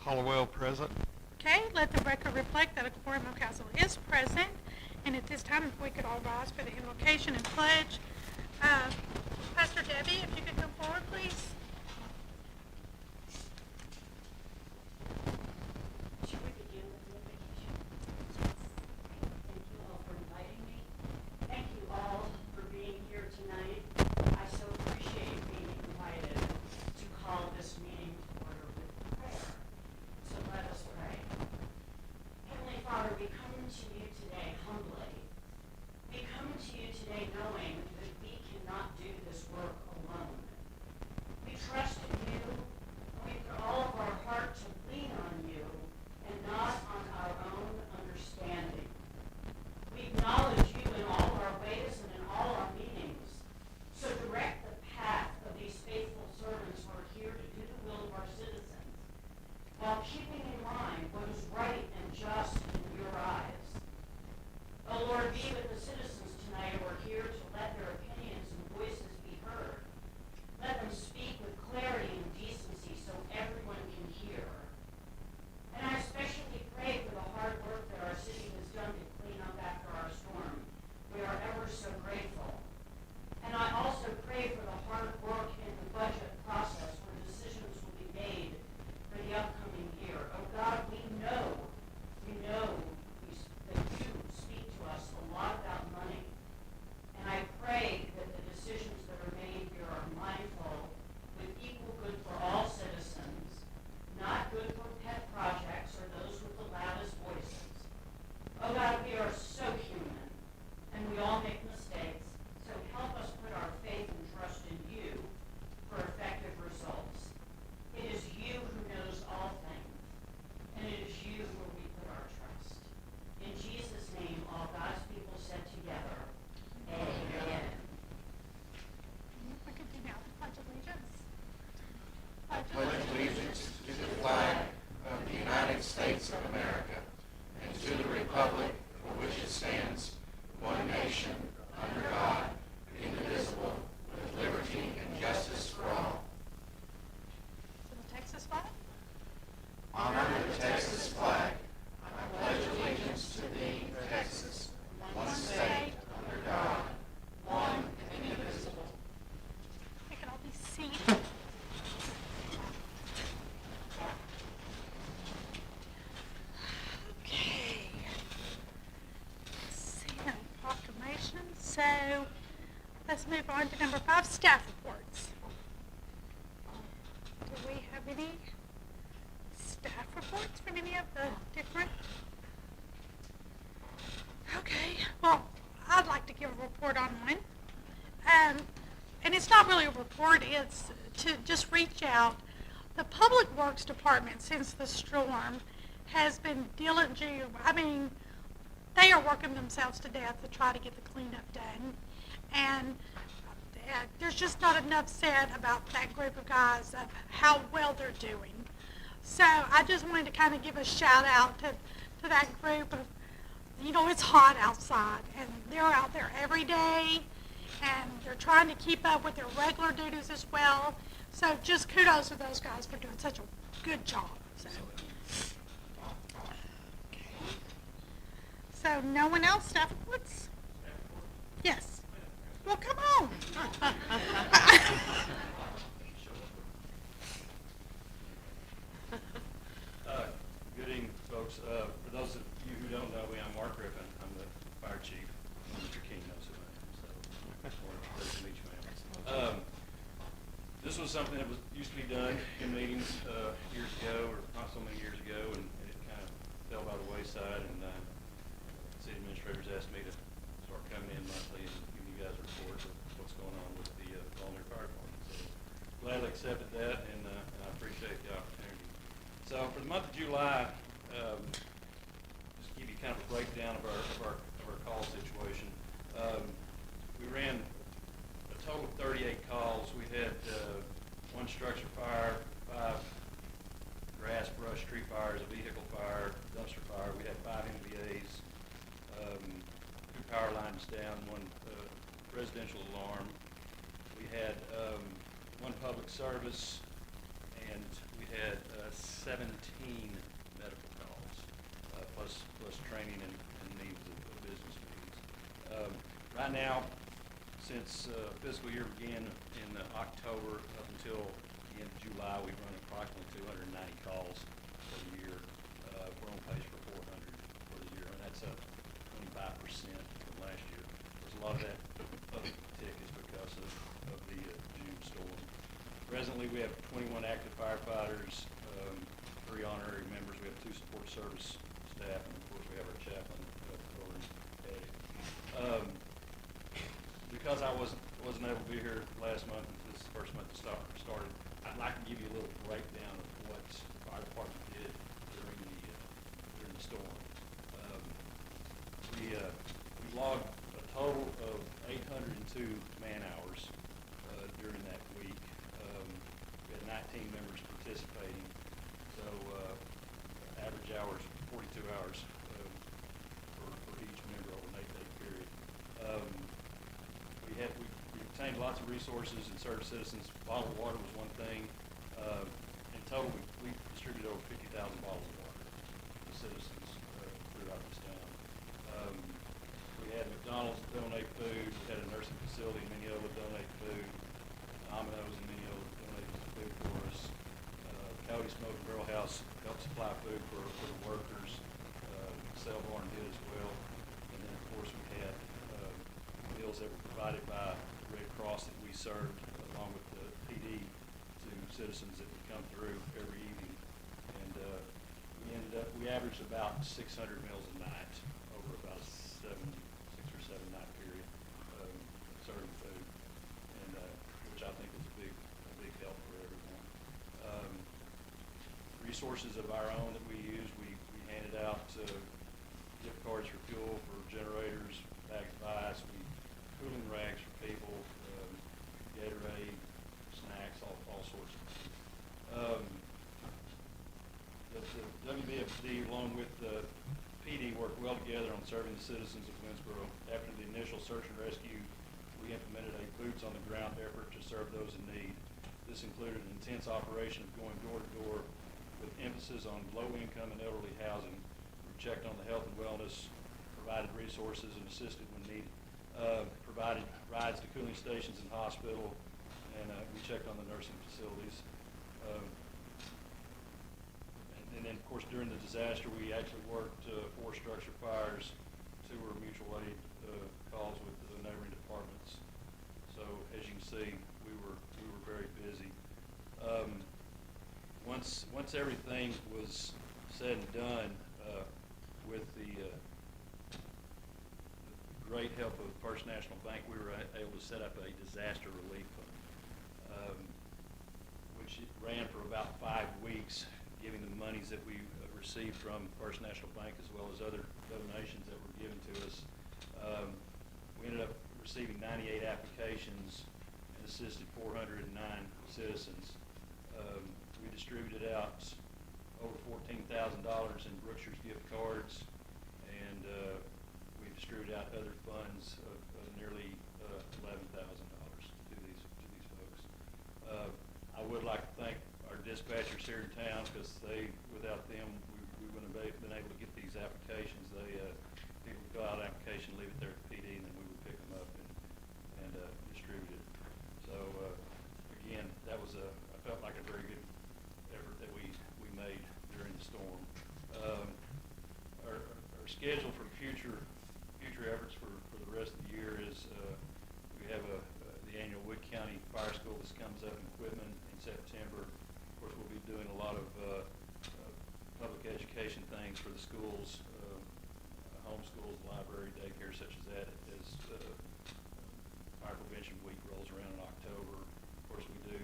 Hollowell, present. Okay, let the record reflect that a quorum of council is present. And at this time, if we could all rise for the invocation and pledge. Pastor Debbie, if you could come forward, please. Should we begin with the invocation? Thank you all for inviting me. Thank you all for being here tonight. I so appreciate being invited to call this meeting to order with prayer. So let us pray. Heavenly Father, we come to you today humbly. We come to you today knowing that we cannot do this work alone. We trust in you, and we put all of our heart to lean on you and not on our own understanding. We acknowledge you in all our ways and in all our meetings. So direct the path of these faithful servants who are here to do the will of our citizens, while keeping in mind what is right and just in your eyes. Oh Lord, be with the citizens tonight who are here to let their opinions and voices be heard. Let them speak with clarity and decency so everyone can hear. And I especially pray for the hard work that our city has done to clean up after our storm. We are ever so grateful. And I also pray for the hard work in the budget process where decisions will be made for the upcoming year. Oh God, we know that you speak to us a lot about money. And I pray that the decisions that are made here are mindful, with equal good for all citizens, not good for pet projects or those with the loudest voices. Oh God, we are so human, and we all make mistakes, so help us put our faith and trust in you for effective results. It is you who knows all things, and it is you where we put our trust. In Jesus' name, all God's people said together, Amen. We could do now the Pledge of Allegiance. I pledge allegiance to the flag of the United States of America and to the republic for which it stands, one nation, under God, indivisible, with liberty and justice for all. To the Texas flag. Honor the Texas flag. I pledge allegiance to thee, Texas, one state, under God, one and indivisible. We can all be seated. Okay. Let's see now, proclamations. So let's move on to number 5, staff reports. Do we have any staff reports from any of the different? Okay, well, I'd like to give a report on one. And it's not really a report, it's to just reach out. The Public Works Department, since the storm, has been diligent. I mean, they are working themselves to death to try to get the cleanup done. And there's just not enough said about that group of guys of how well they're doing. So I just wanted to kind of give a shout out to that group of, you know, it's hot outside, and they're out there every day, and they're trying to keep up with their regular duties as well. So just kudos to those guys for doing such a good job. Okay. So no one else, staff reports? Yes. Well, come on. Good evening, folks. For those of you who don't know me, I'm Mark Griffin. I'm the fire chief. Mr. King knows who I am, so pleased to meet you, ma'am. This was something that used to be done in meetings years ago, or not so many years ago, and it kind of fell by the wayside. And city administrators asked me to start coming in monthly and giving you guys a report of what's going on with the volunteer fire department. So gladly accepted that, and I appreciate the opportunity. So for the month of July, just give you kind of a breakdown of our call situation. We ran a total of 38 calls. We had one structure fire, 5 grass, brush, tree fires, a vehicle fire, dumpster fire. We had 5 MVAs, 2 power lines down, 1 residential alarm. We had 1 public service and we had 17 medical calls, plus training and needs of business meetings. Right now, since fiscal year began in October up until the end of July, we've run approximately 290 calls for the year. We're on pace for 400 for the year, and that's up 25% from last year. There's a lot of that uptick is because of the June storm. Presently, we have 21 active firefighters, 3 honorary members. We have 2 support service staff, and of course, we have our chaplain, Corey Eddie. Because I wasn't able to be here last month, this is the first month it started, I'd like to give you a little breakdown of what the fire department did during the storm. We logged a total of 802 man hours during that week. We had 19 members participating, so average hours 42 hours for each member over an 8-day period. We obtained lots of resources and served citizens. Bottled water was one thing. In total, we distributed over 50,000 bottles of water to citizens throughout this town. We had McDonald's donate food. We had a nursing facility in Mineola donate food. Domino's in Mineola donated food for us. Coyote Smoke and Grill House helped supply food for the workers. Selborne did as well. And then, of course, we had meals that were provided by the Red Cross that we served along with the PD to citizens that would come through every evening. And we averaged about 600 meals a night over about a 6 or 7 night period serving food, and which I think was a big help for everyone. Resources of our own that we used, we handed out gift cards for fuel, for generators, bags of ice, cooling rags for people, Gatorade, snacks, all sorts of things. The WBFD, along with the PD, worked well together on serving the citizens of Winnsboro. After the initial search and rescue, we implemented a boots-on-the-ground effort to serve those in need. This included an intense operation of going door to door with emphasis on low-income and elderly housing. We checked on the health and wellness, provided resources, and assisted when needed. Provided rides to cooling stations and hospital, and we checked on the nursing facilities. And then, of course, during the disaster, we actually worked 4 structure fires, 2 were mutual aid calls with the neighboring departments. So, as you can see, we were very busy. Once everything was said and done, with the great help of First National Bank, we were able to set up a disaster relief fund, which ran for about 5 weeks, giving the monies that we received from First National Bank as well as other donations that were given to us. We ended up receiving 98 applications and assisted 409 citizens. We distributed out over $14,000 in Brookshire's gift cards, and we distributed out other funds of nearly $11,000 to these folks. I would like to thank our dispatchers here in town, because without them, we wouldn't have been able to get these applications. People would fill out an application, leave it there at the PD, and then we would pick them up and distribute it. So again, I felt like a very good effort that we made during the storm. Our schedule for future efforts for the rest of the year is we have the annual Wood County Fire School. This comes up in Quitman in September. Of course, we'll be doing a lot of public education things for the schools, homeschools, library, daycare, such as that, as Fire Prevention Week rolls around in October. Of course, we do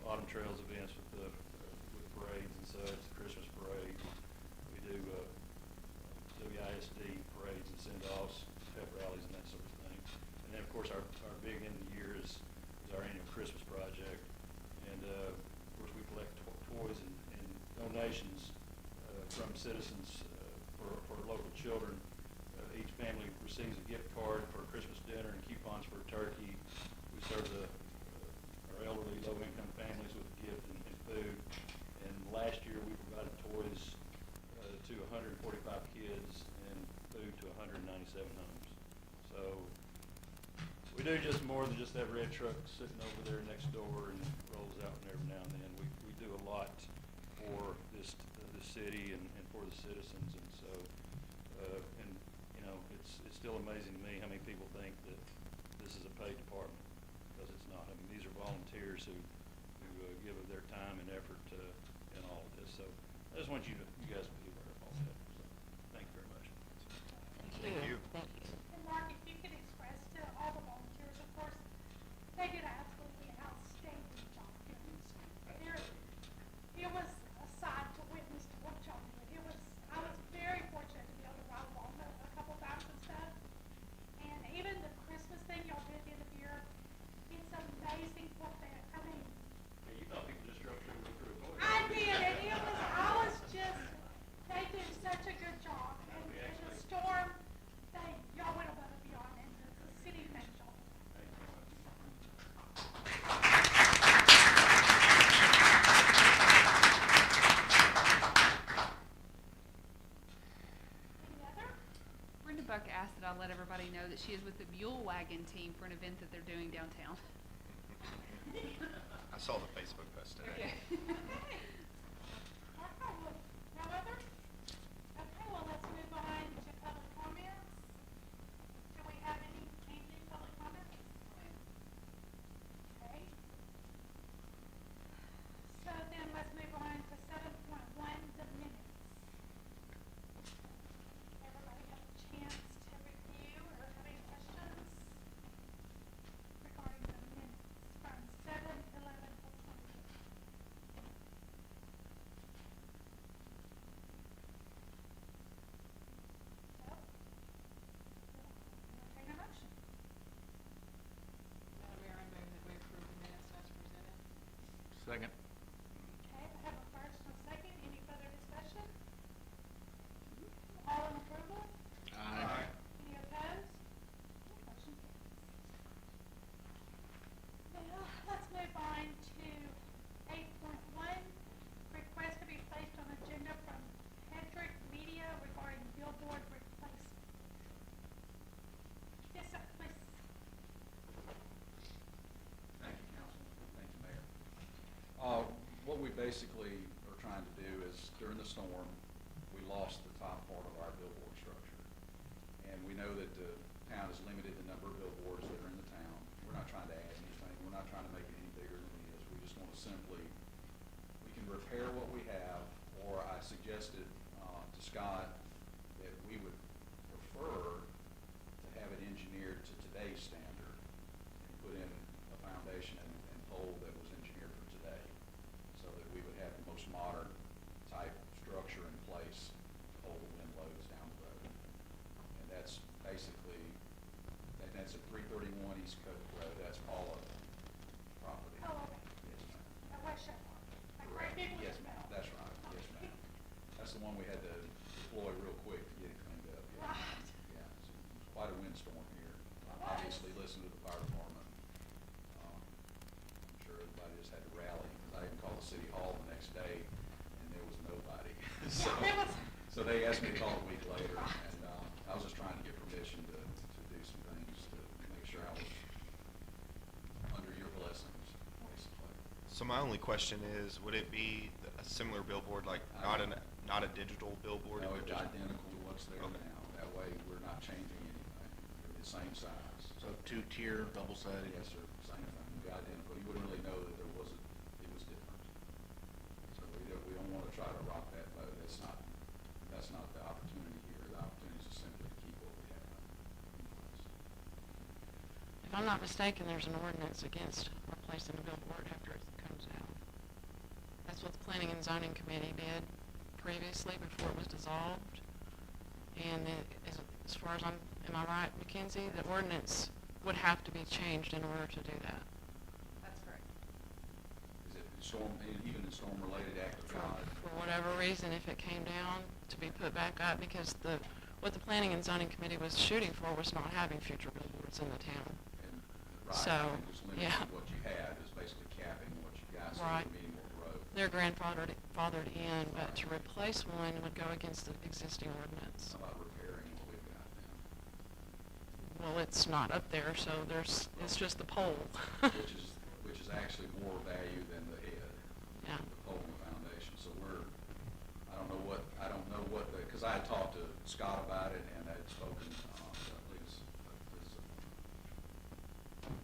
autumn trails events with parades and such, the Christmas parade. We do WISD parades and send-offs, pep rallies, and that sort of thing. And then, of course, our big end of the year is our annual Christmas project. And of course, we collect toys and donations from citizens for local children. Each family receives a gift card for a Christmas dinner and coupons for a turkey. We serve our elderly, low-income families with a gift and food. just have red trucks sitting over there next door and rolls out and every now and then. We do a lot for this city and for the citizens, and so, and, you know, it's still amazing to me how many people think that this is a paid department, because it's not. I mean, these are volunteers who give of their time and effort in all of this. So I just want you guys to be aware of all that. So thank you very much. Thank you. Thank you. And Mark, if you could express to all the volunteers, of course, they did an absolutely outstanding job doing this. It was a sight to witness to what y'all did. I was very fortunate to be able to ride along a couple times and stuff. And even the Christmas thing y'all did the end of the year, it's amazing what that, I mean, Yeah, you thought people just drove through with a boy. I did, and I was just, they did such a good job. And the storm, y'all went above and beyond, and the city thanked y'all. Thank you very much. Any other? Brenda Buck asked that I let everybody know that she is with the Mule Wagon team for an event that they're doing downtown. I saw the Facebook post today. Okay. All right, well, no other? Okay, well, let's move on to public comments. Do we have any public comments? Okay. So then let's move on to 7.1, the minutes. Everybody have a chance to review or have any questions regarding the minutes from 7/11 of 2020? So, entertain a motion. Madam Mayor, I move that we approve the minutes as presented. Second. Okay, I have a first and a second. Any further discussion? All in approval? Aye. Any opposed? Motion carries. Now, let's move on to 8.1, request to be placed on agenda from Hedrick Media regarding billboard replacement. Yes, sir, please. Thank you, Council. Thank you, Mayor. What we basically are trying to do is, during the storm, we lost the top part of our billboard structure. And we know that the town has limited the number of billboards that are in the town. We're not trying to add anything. We're not trying to make it any bigger than it is. We just want to simply, we can repair what we have, or I suggested to Scott that we would prefer to have it engineered to today's standard and put in a foundation and pole that was engineered for today, so that we would have the most modern type structure in place to hold the wind loads down the road. And that's basically, and that's at 331 East Coast Road. That's Paula property. Oh, okay. Yes, ma'am. At West Chevron. Like right Correct. big Yes, with ma'am. smell. That's right. Yes, Okay. ma'am. That's the one we had to deploy real quick to get it cleaned up. Yeah. Right. Yeah, so it was quite a windstorm here. It Obviously, was. listen to the fire department. I'm sure everybody just had to rally, because I even called the city hall the next day, and there was nobody. So, It was- so they asked me to call a week later, and I was just trying to get permission to do some things to make sure I was under your blessings, basically. So my only question is, would it be a similar billboard, like not a digital billboard? No, It would it's just- identical to what's there Okay. now. That way, we're not changing anything. They're the same size. So two-tier, double-sided? Yes, sir, same thing, it'd be identical. You wouldn't really know that it was different. So we don't want to try to rock that boat. That's not the opportunity here. The opportunity is simply to keep what we have in place. If I'm not mistaken, there's an ordinance against replacing a billboard after it comes out. That's what the Planning and Zoning Committee did previously before it was dissolved. And as far as am I right, Mackenzie, the ordinance would have to be changed in order to do that. That's correct. Is it even in storm-related act of For, God? for whatever reason, if it came down, to be put back up, because what the Planning and Zoning Committee was shooting for was not having future billboards in the town. And, right, So, and just limiting yeah. what you had is basically capping what you got, so Right. you're meeting more growth. They're grandfathered in, but to replace one would go against the existing ordinance. How about repairing what we've got then? well, it's not up there, so it's just the pole. which is actually more value than the head. Yeah. The pole and the foundation. So I don't know what because I had talked to Scott about it and I had spoken, I believe it's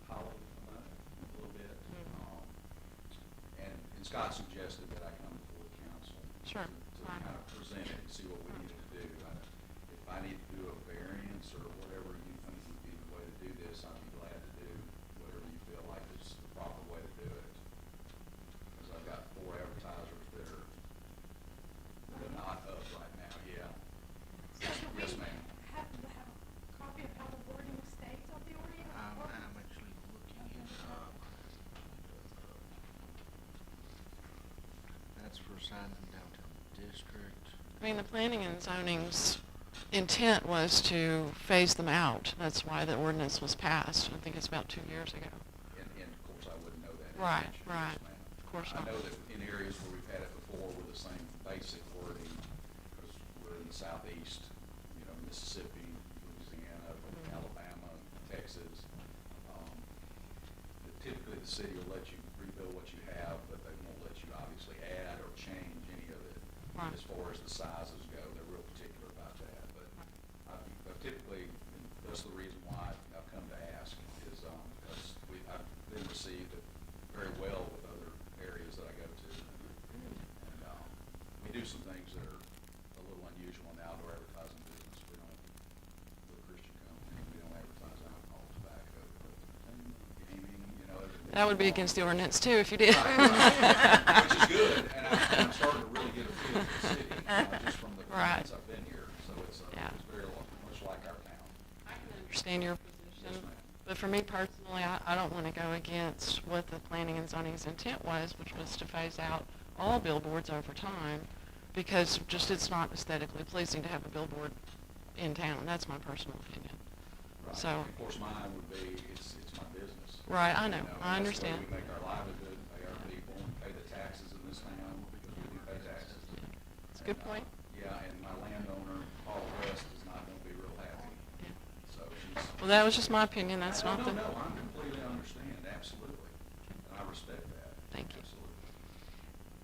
Holly about it a little bit. And Scott suggested that I come before the council. Sure. To Fine. kind of present it and see what we needed to do. If I need to do a variance or whatever you think would be the way to do this, I'd be glad to do whatever you feel like is the proper way to do it. Because I've got 4 advertisers that are not up right now, yeah. So do we Yes, ma'am. have to have a copy of how the wording states of the ordinance? I'm actually looking it up. That's for signs in downtown district. I mean, the planning and zoning's intent was to phase them out. That's why the ordinance was passed. I think it's about 2 years ago. And of course, I wouldn't know that. Right, information, right. yes, ma'am. Of course I not. know that in areas where we've had it before with the same basic wording, because we're in the southeast, Mississippi, Louisiana, Alabama, Texas. Typically, the city will let you rebuild what you have, but they won't let you obviously add or change any of it. Right. As far as the sizes go, they're real particular about that. But typically, and that's the reason why I've come to ask is because I've been received very well with other areas that I go to. And we do some things that are a little unusual in the outdoor advertising business. We're a Christian company. We don't advertise alcohol, tobacco, entertainment, gaming, everything. That would be against the ordinance too if you did. Right. Which is good, and I'm starting to really get a feel for the city, just from the Right. months I've been here. So it's Yeah. very much like our town. I can understand your Yes, position, ma'am. but for me personally, I don't want to go against what the planning and zoning's intent was, which was to phase out all billboards over time, because just it's not aesthetically pleasing to have a billboard in town. That's my personal opinion. Right. So, Of course, mine would be, it's my business. right, I know, And I that's the way understand. we make our livelihood, pay our people, and pay the taxes in this town, because we do pay taxes. It's a good point. Yeah, and my landowner, Paul West, is not gonna be real happy. Yeah. So she's. Well, that was just my opinion. That's No, not the. No, I completely understand, absolutely. And I respect that. Thank you. Absolutely.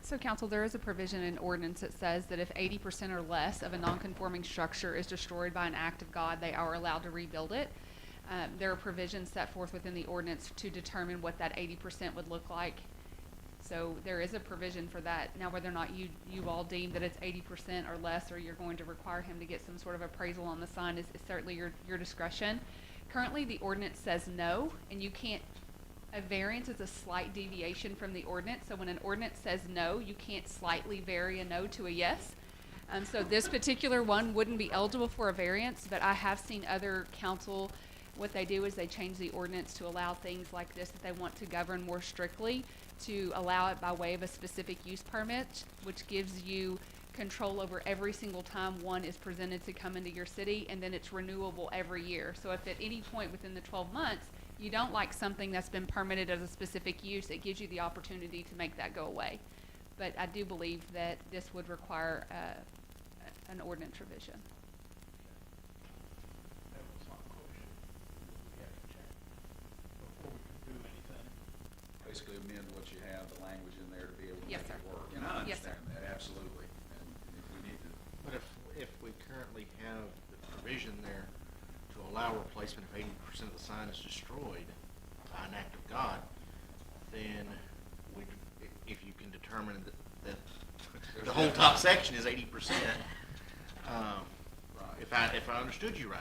So council, there is a provision in ordinance that says that if 80% or less of a non-conforming structure is destroyed by an act of God, they are allowed to rebuild it. There are provisions set forth within the ordinance to determine what that 80% would look like. So there is a provision for that. Now, whether or not you all deem that it's 80% or less, or you're going to require him to get some sort of appraisal on the sign is certainly your discretion. Currently, the ordinance says no, and you can't. A variance is a slight deviation from the ordinance. So when an ordinance says no, you can't slightly vary a no to a yes. So this particular one wouldn't be eligible for a variance, but I have seen other council, what they do is they change the ordinance to allow things like this that they want to govern more strictly, to allow it by way of a specific use permit, which gives you control over every single time one is presented to come into your city, and then it's renewable every year. So if at any point within the 12 months, you don't like something that's been permitted as a specific use, it gives you the opportunity to make that go away. But I do believe that this would require an ordinance revision. That was my question. We have to check before we can do anything. Basically amend what you have, the language in there to be able to Yes, make sir. it work. And I Yes, sir. understand that, absolutely. And if we need to. But if we currently have the provision there to allow replacement if 80% of the sign is destroyed by an act of God, then if you can determine that the whole top section is 80%, Right. if I understood you right,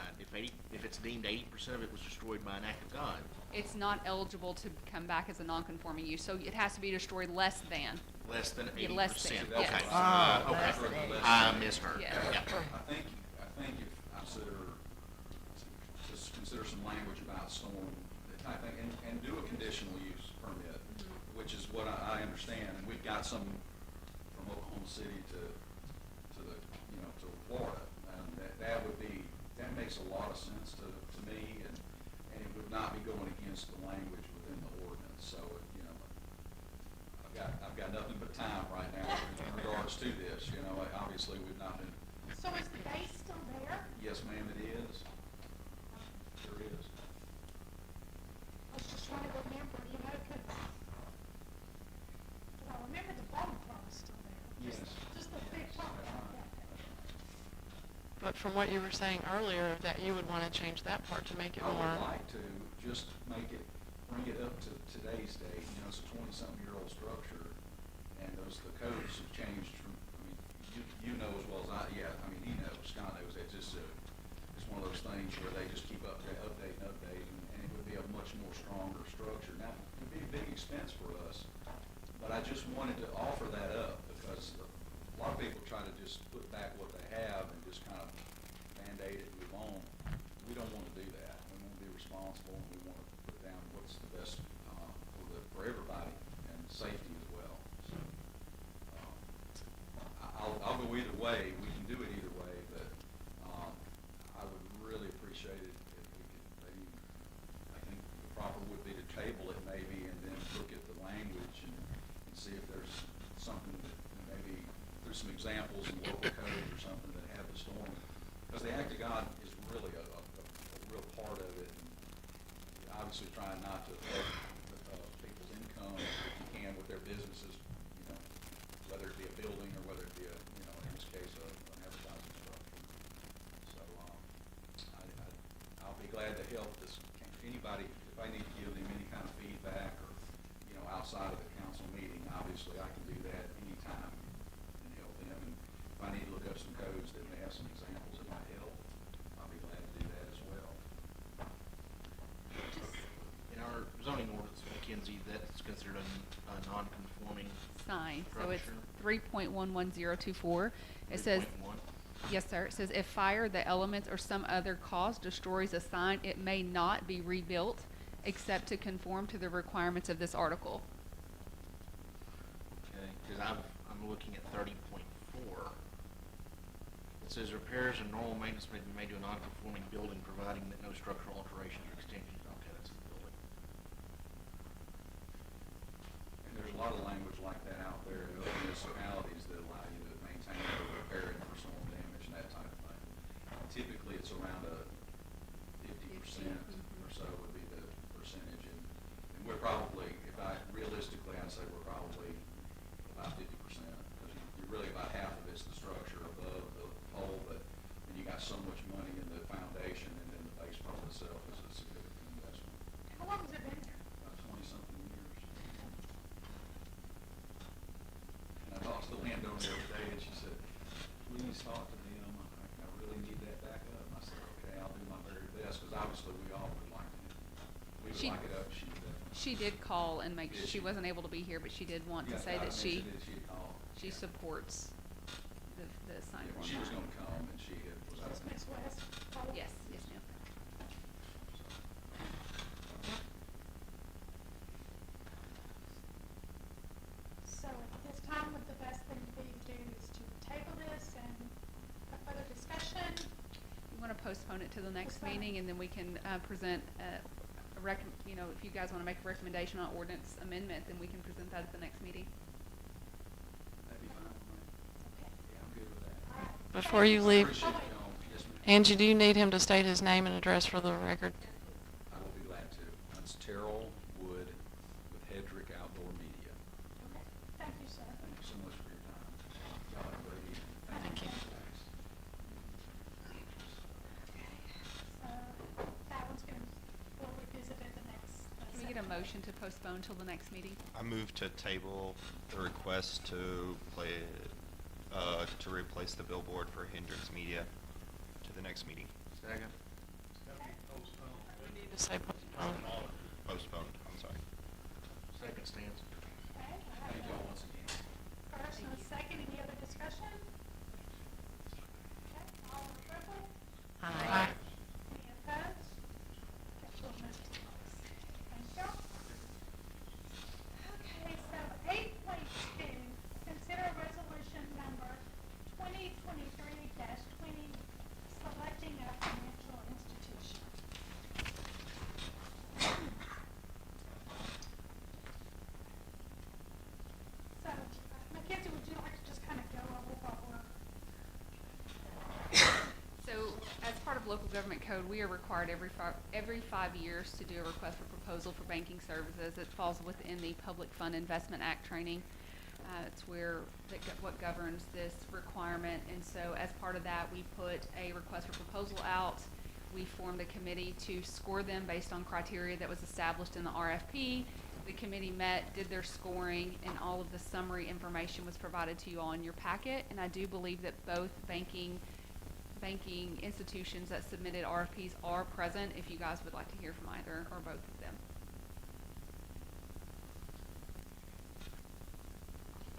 if it's deemed 80% of it was destroyed by an act of God, It's not eligible to come back as a non-conforming use, so it has to be destroyed less than. less than 80%. Yeah, less than, That's yes. what I- Okay. less than 80%. I misheard. Yeah. Yeah. I think if just consider some language about storm, that type thing, and do a conditional use permit, which is what I understand, and we've got some from Oklahoma City to Florida, and that makes a lot of sense to me, and it would not be going against the language within the ordinance, so, I've got nothing but time right now in regards to this, obviously, we've not been. So is the base still there? Yes, ma'am, it is. Sure is. from what you were saying earlier, that you would wanna change that part to make it I more. would like to just make it, bring it up to today's date. You know, it's a 20-something-year-old structure, and the codes have changed from, I mean, you know as well as I mean, he knows, Scott knows, it's one of those things where they just keep updating, and it would be a much more stronger structure. Now, it would be a big expense for us, but I just wanted to offer that up, because a lot of people try to just put back what they have and just kind of Band-Aid it and move on. We don't want to do that. We want to be responsible, and we want to put down what's the best for everybody, and safety as well. So, I'll go either way. We can do it either way, but I would really appreciate it if we could maybe, I think the proper would be to table it maybe, and then look at the language and see if there's something that maybe there's some examples in local codes or something that have the storm. Because the act of God is really a real part of it, and obviously trying not to affect people's income if you can with their businesses, you know, whether it be a building or whether it be a, you know, in this case, an advertising structure. So I'll be glad to help this, anybody, if I need to give them any kind of feedback or, you know, outside of the council meeting, obviously I can do that anytime and help them. And if I need to look up some codes that may have some examples that might help, I'll be glad to do that as well. In our zoning ordinance, Mackenzie, that's considered a non-conforming Sign, so it's structure. 3.11024. It says, 3.1. yes, sir, it says if fire, the elements, or some other cause destroys a sign, it may not be rebuilt except to conform to the requirements of this article. Okay, because I'm looking at 30.4. It says repairs and normal maintenance may be made to a non-conforming building, providing that no structural alterations or extensions. Okay, that's the building. And there's a lot of language like that out there in other municipalities that allow you to maintain it or repair it for storm damage and that type of thing. Typically, it's around a 50% or so would be the percentage, and we're probably, realistically, I'd say we're probably about 50%, because you're really about half of it's the structure above the pole, but then you got so much money in the foundation, and then the base part itself is a significant investment. How long has it been there? About 20-something years. And I talked to the landowner the other day, and she said, please talk to them, I really need that back up. And I said, okay, I'll do my very best, because obviously we all would like it. We would like it up, she would definitely. She did call and make, Did she she? wasn't able to be here, but she did want to Yeah, say I that she mentioned it, she had called. Yeah. supports the sign. Yeah, she was gonna come, and she was out. Just Ms. West? Yes, yes, ma'am. So at this time, would the best thing to be to do is to table this and have further discussion? You want to postpone it to the next Postpone it. meeting, and then we can present you know, if you guys want to make a recommendation on ordinance amendment, then we can present that at the next meeting. That'd be fine with me. Okay. Yeah, I'm good with that. All right. Before you leave, Appreciate y'all. Yes, ma'am. Angie, do you need him to state his name and address for the record? I will be glad to. That's Terrell Wood with Hedrick Outdoor Media. Okay. Thank you, sir. Thank you so much for your time. Y'all have a great evening. Thank you. Thanks. So that one's going to, we'll revisit it the next. Can we get a motion to postpone till the next meeting? I move to table the request to replace the billboard for Hendrix Media to the next meeting. Second. We need to say postpone. Postponed, I'm sorry. Second stands. Okay. I Thank have y'all a once again. first and a second. Any other discussion? Okay. All in favor? Aye. Any opposed? Okay, we'll move to close. Thank you. Okay, so 8.2, consider resolution number 2023-20, selecting a financial institution. So, Mackenzie, would you like to just kind of go over what we're So, as part of local government code, we are required every 5 years to do a request for proposal for banking services. It falls within the Public Fund Investment Act training. It's where, what governs this requirement. And so as part of that, we put a request for proposal out. We formed a committee to score them based on criteria that was established in the RFP. The committee met, did their scoring, and all of the summary information was provided to you all in your packet. And I do believe that both banking institutions that submitted RFPs are present if you guys would like to hear from either or both of them.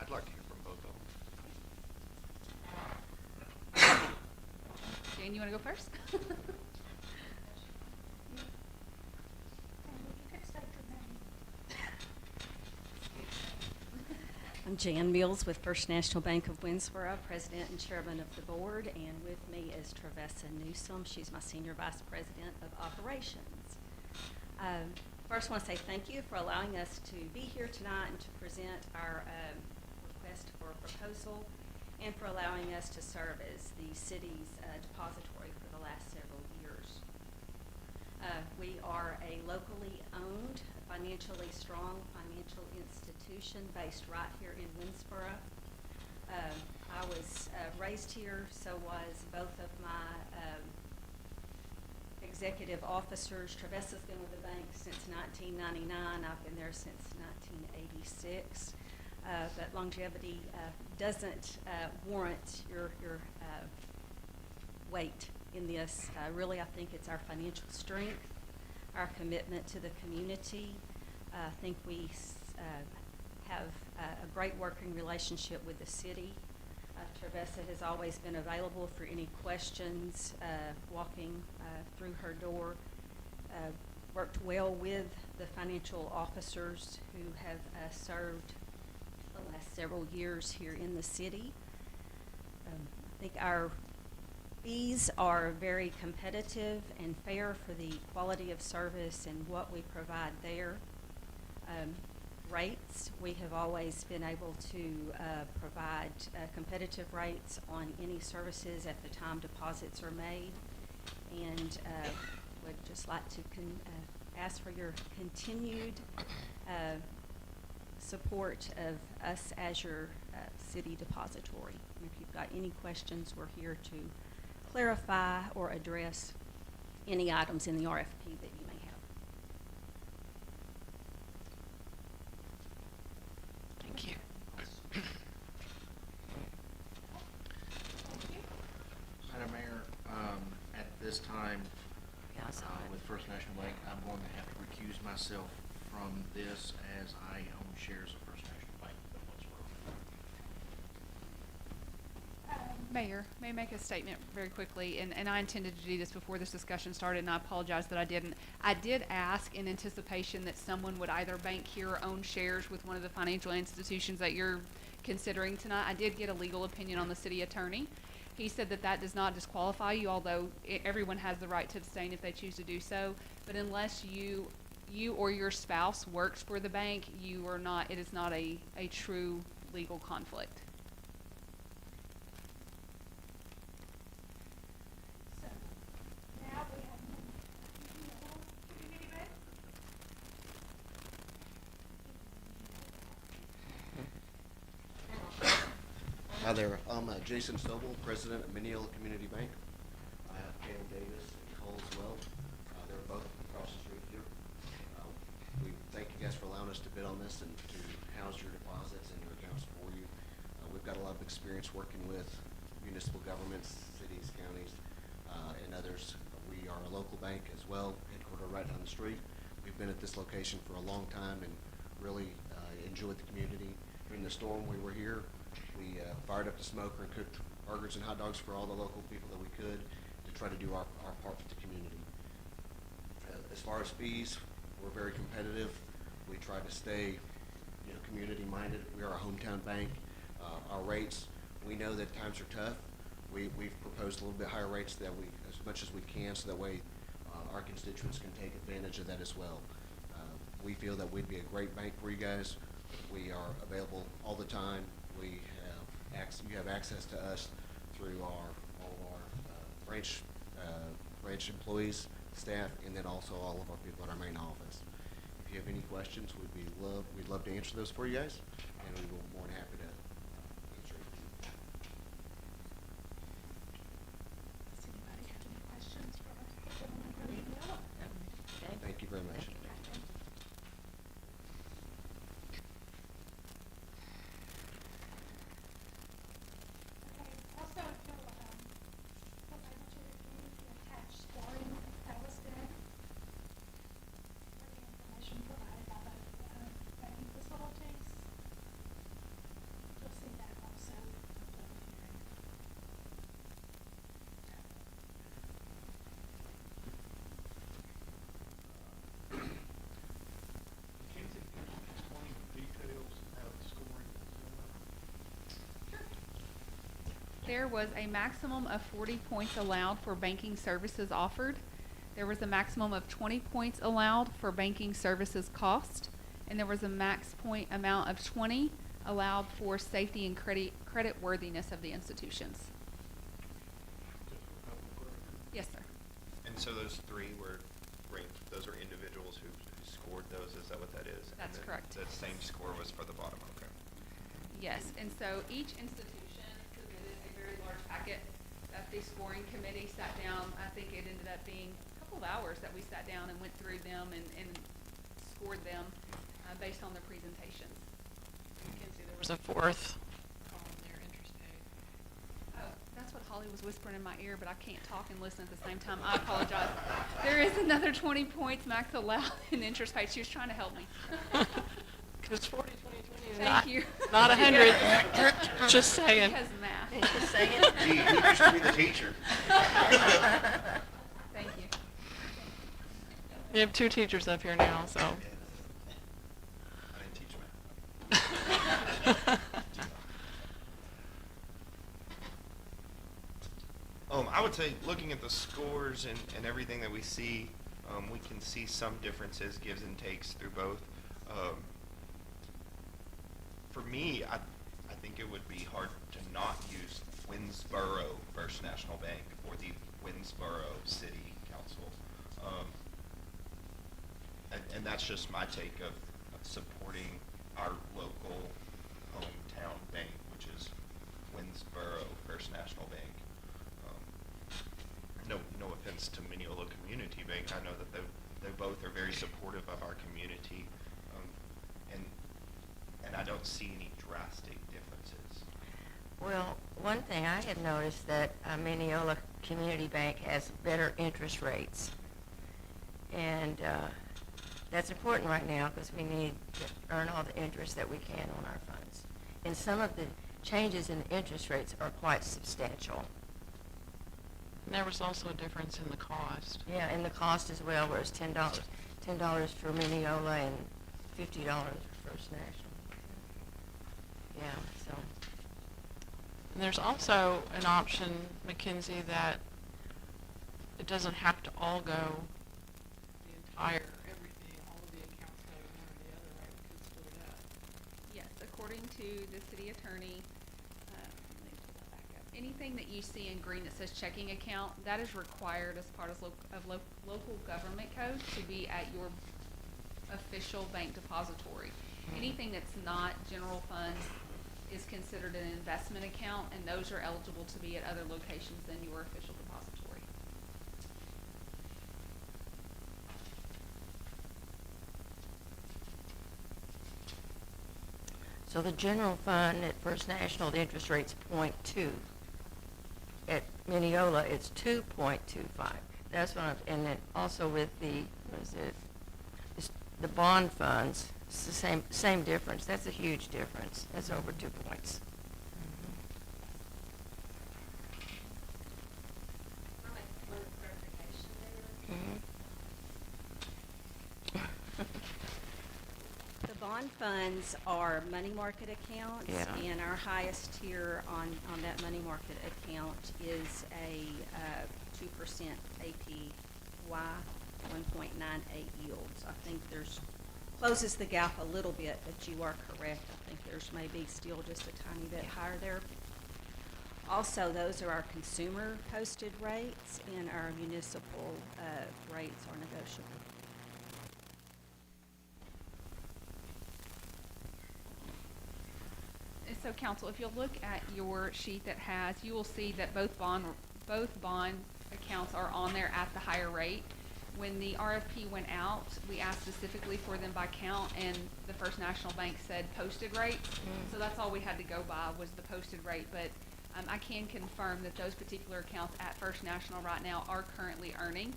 I'd like to hear from both of them. Jane, you want to go first? And you could state your name. I'm Jan Mills with First National Bank of Winnsboro, President and Chairman of the Board, and with me is Trevessa Newsome. She's my Senior Vice President of Operations. First, I want to say thank you for allowing us to be here tonight and to present our request for a proposal, and for allowing us to serve as the city's depository for the last several years. We are a locally owned, financially strong financial institution based right here in Winnsboro. I was raised here, so was both of my executive officers. Trevessa's been with the bank since 1999. I've been there since 1986. But longevity doesn't warrant your weight in this. Really, I think it's our financial strength, our commitment to the community. I think we have a great working relationship with the city. Trevessa has always been available for any questions walking through her door. Worked well with the financial officers who have served the last several years here in the city. I think our fees are very competitive and fair for the quality of service and what we provide there. Rates, we have always been able to provide competitive rates on any services at the time deposits are made, and would just like to ask for your continued support of us as your city depository. If you've got any questions, we're here to clarify or address any items in the RFP that you may have. Thank you. Madam Mayor, at this time, with First National Bank, I'm going to have to recuse myself from this as I own shares of First National Bank of Winnsboro. Mayor, may I make a statement very quickly? And I intended to do this before this discussion started, and I apologize that I didn't. I did ask in anticipation that someone would either bank here or own shares with one of the financial institutions that you're considering tonight. I did get a legal opinion on the city attorney. He said that that does not disqualify you, although everyone has the right to abstain if they choose to do so. But unless you or your spouse works for the bank, you are not. It is not a true legal conflict. So, now we have community vote. Hi there, I'm Jason Sobel, President of Mineola Community Bank. I have Cam Davis and Cole as well. They're both across the street here. We thank you guys for allowing us to bid on this and to house your deposits and your accounts for you. We've got a lot of experience working with municipal governments, cities, counties, and others. We are a local bank as well, headquartered right down the street. We've been at this location for a long time and really enjoyed the community. During the storm we were here, we fired up the smoker and cooked burgers and hot dogs for all the local people that we could to try to do our part for the community. As far as fees, we're very competitive. We try to stay, community-minded. We are a hometown bank. Our rates, we know that times are tough. We've proposed a little bit higher rates that as much as we can, so that way our constituents can take advantage of that as well. We feel that we'd be a great bank for you guys. We are available all the time. You have access to us through all of our branch employees, staff, and then also all of our people in our main office. If you have any questions, we'd love to answer those for you guys, and we will be more than happy to There was a maximum of 40 points allowed for banking services offered. There was a maximum of 20 points allowed for banking services cost, and there was a max point amount of 20 allowed for safety and credit worthiness of the institutions. Yes, sir. And so those three were ranked, those are individuals who scored those, is that what that is? And That's then correct. The same score was for the bottom, okay. Yes, and so each institution submitted a very large packet that the scoring committee sat down. I think it ended up being a couple of hours that we sat down and went through them and scored them based on their presentations. Mackenzie, there was a fourth column there, interest paid. Oh, that's what Holly was whispering in my ear, but I can't talk and listen at the same time. I apologize. There is another 20 points max allowed in interest paid. She was trying to help me. Because 40, 20, 20 is Thank not, you. not 100. Just saying. Because math. Just saying. Gee, who used to be the teacher? Thank you. You have two teachers up here now, so. I didn't teach math. I would say, looking at the scores and everything that we see, we can see some differences, gives and takes through both. For me, I think it would be hard to not use Winnsboro First National Bank or the Winnsboro City Council. And that's just my take of supporting our local hometown bank, which is Winnsboro First National Bank. No offense to Mineola Community Bank. I know that they both are very supportive of our community, and I don't see any drastic differences. Well, one thing I had noticed that Mineola Community Bank has better interest rates. And that's important right now because we need to earn all the interest that we can on our funds. And some of the changes in the interest rates are quite substantial. And there was also a difference in the cost. Yeah, and the cost as well, where it's $10 for Mineola and $50 for First National. Yeah, so. And there's also an option, Mackenzie, that it doesn't have to all go the entire, everything, all of the accounts go to one or the other, right? We could split it up. Yes, according to the city attorney, let me pull that back up. Anything that you see in green that says checking account, that is required as part of local government code to be at your official bank depository. Anything that's not general funds is considered an investment account, and those are eligible to be at other locations than your official depository. So the general fund at First National, the interest rate's 0.2. At Mineola, it's 2.25. That's what and then also with the, what is it? The bond funds, it's the same difference. That's a huge difference. That's over 2 points. I'll make one clarification there. The bond funds are money market accounts. Yeah. And our highest tier on that money market account is a 2% APY, 1.98 yields. I think closes the gap a little bit, but you are correct. I think there's maybe still just a tiny bit higher there. Also, those are our consumer posted rates, and our municipal rates are negotiable. And so, council, if you'll look at your sheet that has, you will see that both bond accounts are on there at the higher rate. When the RFP went out, we asked specifically for them by count, and the First National Bank said posted rates. So that's all we had to go by was the posted rate. But I can confirm that those particular accounts at First National right now are currently earning,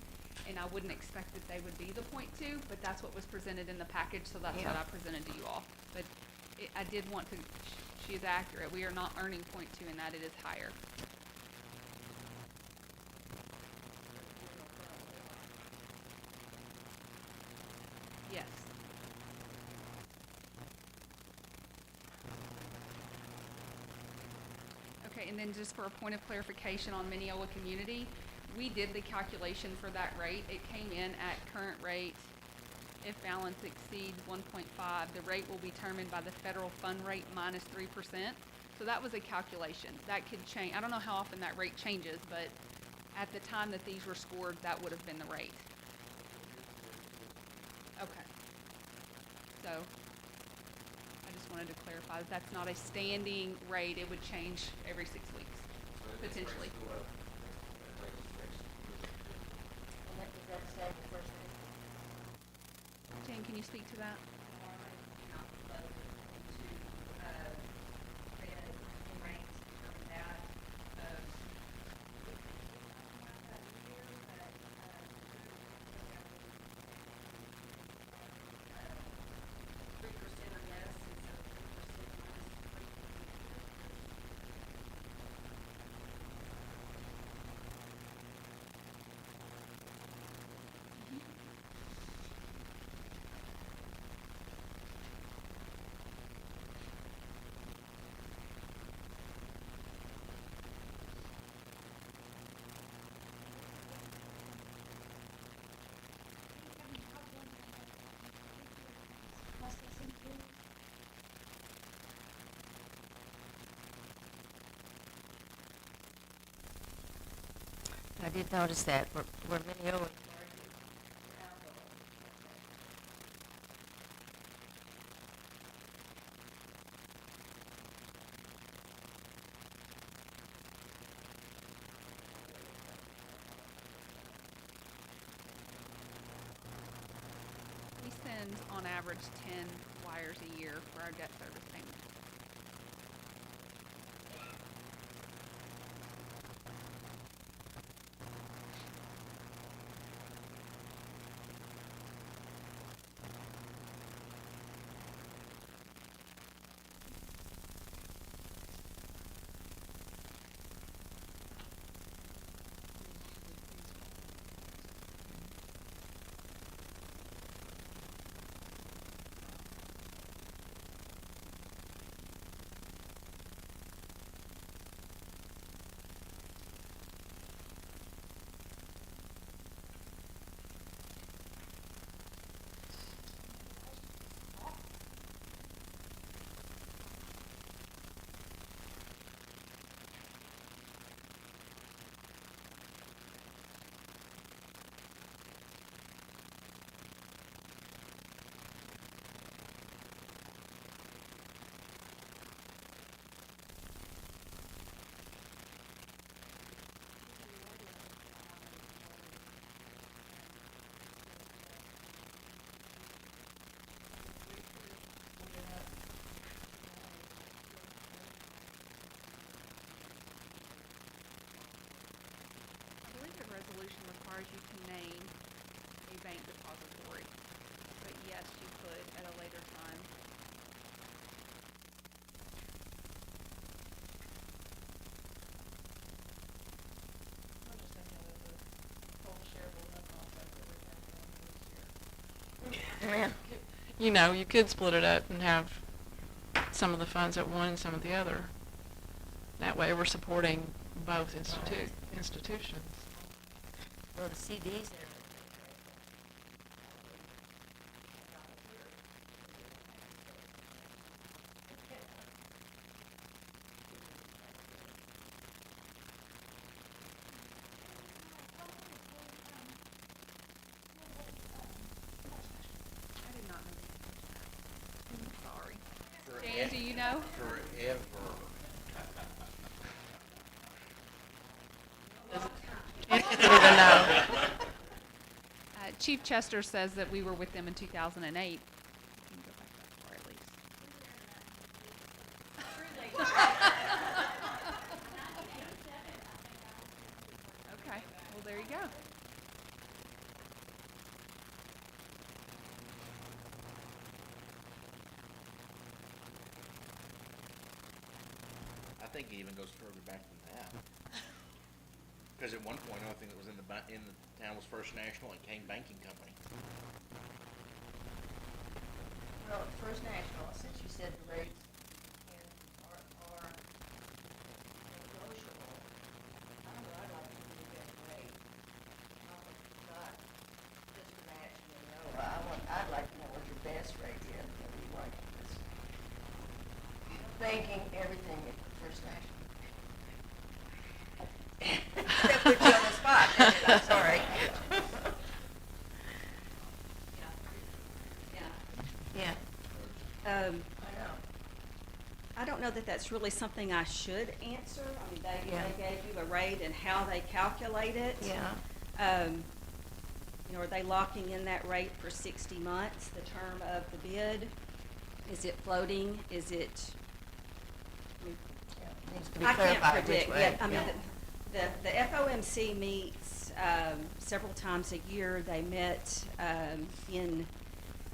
and I wouldn't expect that they would be the 0.2, but that's what was presented in the package, so that's what I presented to you all. But I did want to, she is accurate. We are not earning 0.2 in that, it is higher. Yes. Okay, and then just for a point of clarification on Mineola Community, we did the calculation for that rate. It came in at current rate. If balance exceeds 1.5, the rate will be determined by the federal fund rate minus 3%. So that was a calculation. That could change. I don't know how often that rate changes, but at the time that these were scored, that would have been the rate. Okay. So I just wanted to clarify that that's not a standing rate. It would change every 6 weeks, potentially. Jane, can you speak to that? I did notice that, where Mineola. We send on average 10 wires a year for our debt service payment. Resolution requires you to name a bank depository, but yes, you could at a later time. Yeah. You know, you could split it up and have some of the funds at one and some at the other. That way we're supporting both institutions. Well, the CDs are. I did not know the answer to that. Sorry. Dan, do you know? Forever. Interested to know. Chief Chester says that we were with them in 2008. You can go back that far at least. Okay, well, there you go. I think it even goes further back than that. Because at one point, the only thing that was in the town was First National and Kane Banking Company. Well, First National, since you said the rates are banking, everything at First National. That put you on the spot, didn't it? I'm sorry. Yeah. I know. I don't know that that's really something I should answer. I mean, Yeah. they gave you a rate and how they calculate it. Yeah. You know, are they locking in that rate for 60 months, the term of the bid? Is it floating? Is it, Needs to be I can't clarified which predict. way. Yeah, I mean, the FOMC meets several times a year. They met in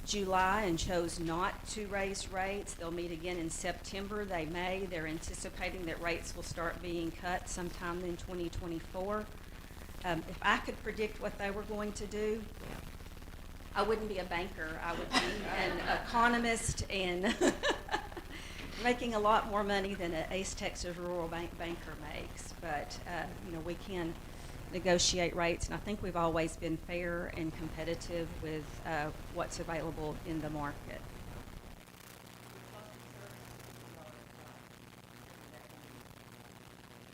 July and chose not to raise rates. They'll meet again in September. They may. They're anticipating that rates will start being cut sometime in 2024. If I could predict what they were going to do, I wouldn't be a banker. I would be an economist and making a lot more money than an East Texas rural banker makes. But, you know, we can negotiate rates, and I think we've always been fair and competitive with what's available in the market.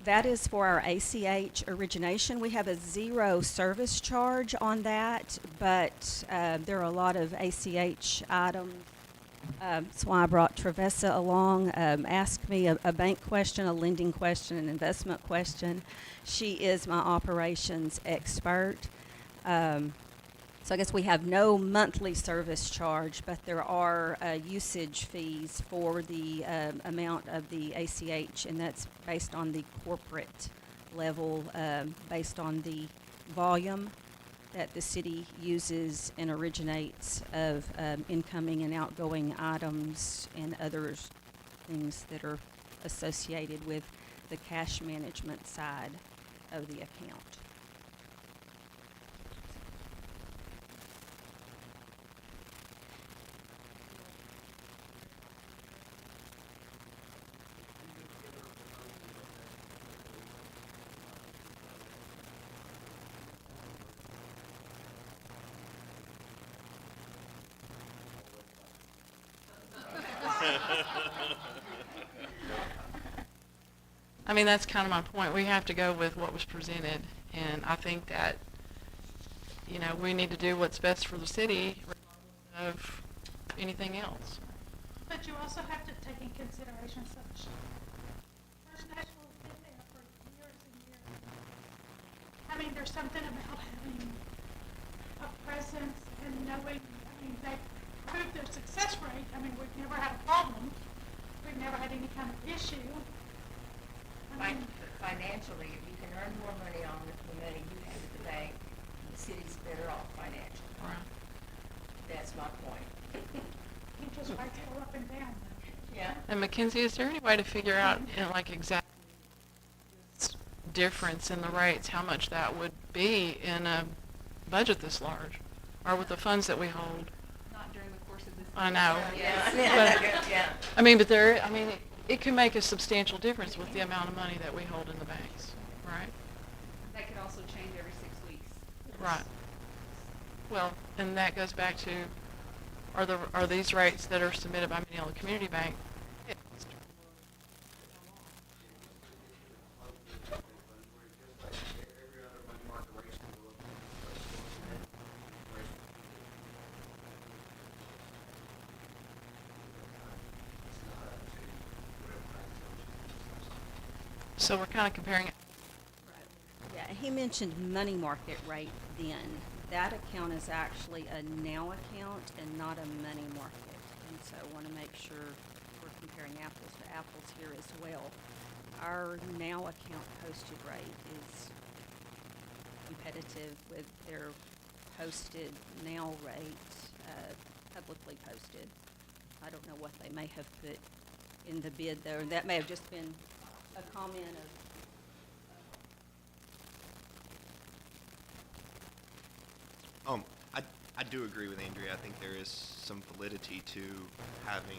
That is for our ACH origination. We have a 0 service charge on that, but there are a lot of ACH items. That's why I brought Trevessa along. Ask me a bank question, a lending question, an investment question. She is my operations expert. So I guess we have no monthly service charge, but there are usage fees for the amount of the ACH, and that's based on the corporate level, based on the volume that the city uses and originates of incoming and outgoing items and other things that are associated with the cash management side of the account. I mean, that's kind of my point. We have to go with what was presented, and I think that, you know, we need to do what's best for the city regardless of anything else. But you also have to take in consideration such. First National has been there for years and years. I mean, there's something about having a presence and knowing, I mean, they proved their success rate. I mean, we've never had a problem. We've never had any kind of issue. I mean, Financially, if you can earn more money on the money you have at the bank, the city's better off financially. Right. That's my point. interest rates go up and down. Yeah. And Mackenzie, is there any way to figure out, you know, like exactly difference in the rates, how much that would be in a budget this large, or with the funds that we hold? Not during the course of this. I know. Yeah. Yeah. I mean, but there, I mean, it can make a substantial difference with the amount of money that we hold in the banks, right? That could also change every 6 weeks. Right. Well, and that goes back to, are these rates that are submitted by Mineola Community Bank fixed? So we're kind of comparing it. Yeah, he mentioned money market rate then. That account is actually a now account and not a money market. And so I want to make sure we're comparing apples to apples here as well. Our now account posted rate is competitive with their posted now rate, publicly posted. I don't know what they may have put in the bid though. That may have just been a comment of I do agree with Andrea. I think there is some validity to having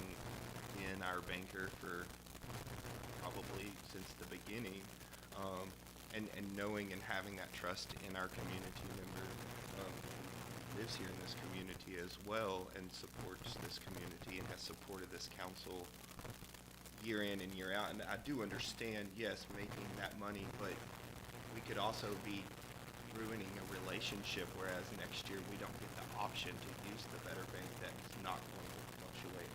been our banker for probably since the beginning, and knowing and having that trust in our community member who lives here in this community as well and supports this community and has supported this council year in and year out. And I do understand, yes, making that money, but we could also be ruining a relationship, whereas next year we don't get the option to use the Better Bank that's not going to fluctuate.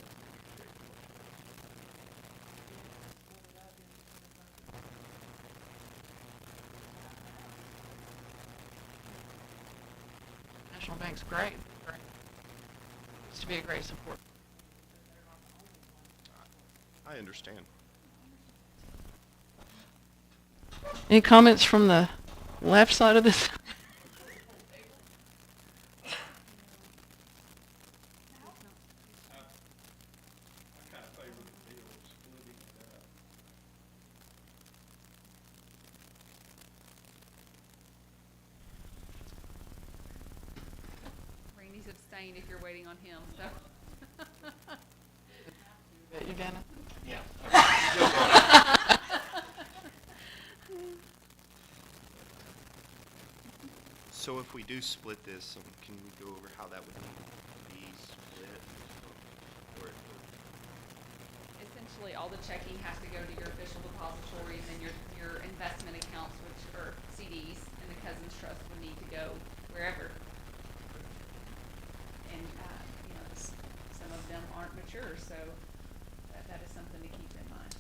National Bank's great. Used to be a great support. I understand. Any comments from the left side of this? I kind of favor the deal of splitting it up. Randy's abstained if you're waiting on him, so. You gonna? Yeah. So if we do split this, can we go over how that would need to be split? Or, Essentially, all the checking has to go to your official depositories, and your investment accounts, which are CDs, and the Cousins Trust would need to go wherever. And, some of them aren't mature, so that is something to keep in mind.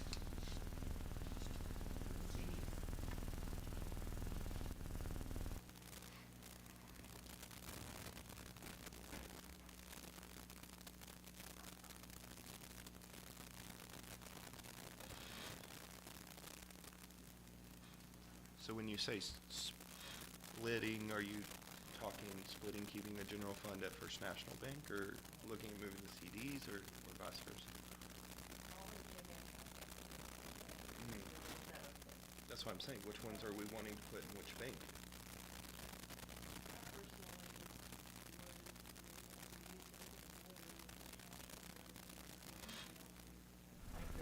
CDs. so when you say splitting, are you talking splitting, keeping the general fund at First National Bank, or looking at moving the CDs, or vice versa? That's what I'm saying. Which ones are we wanting to put in which bank?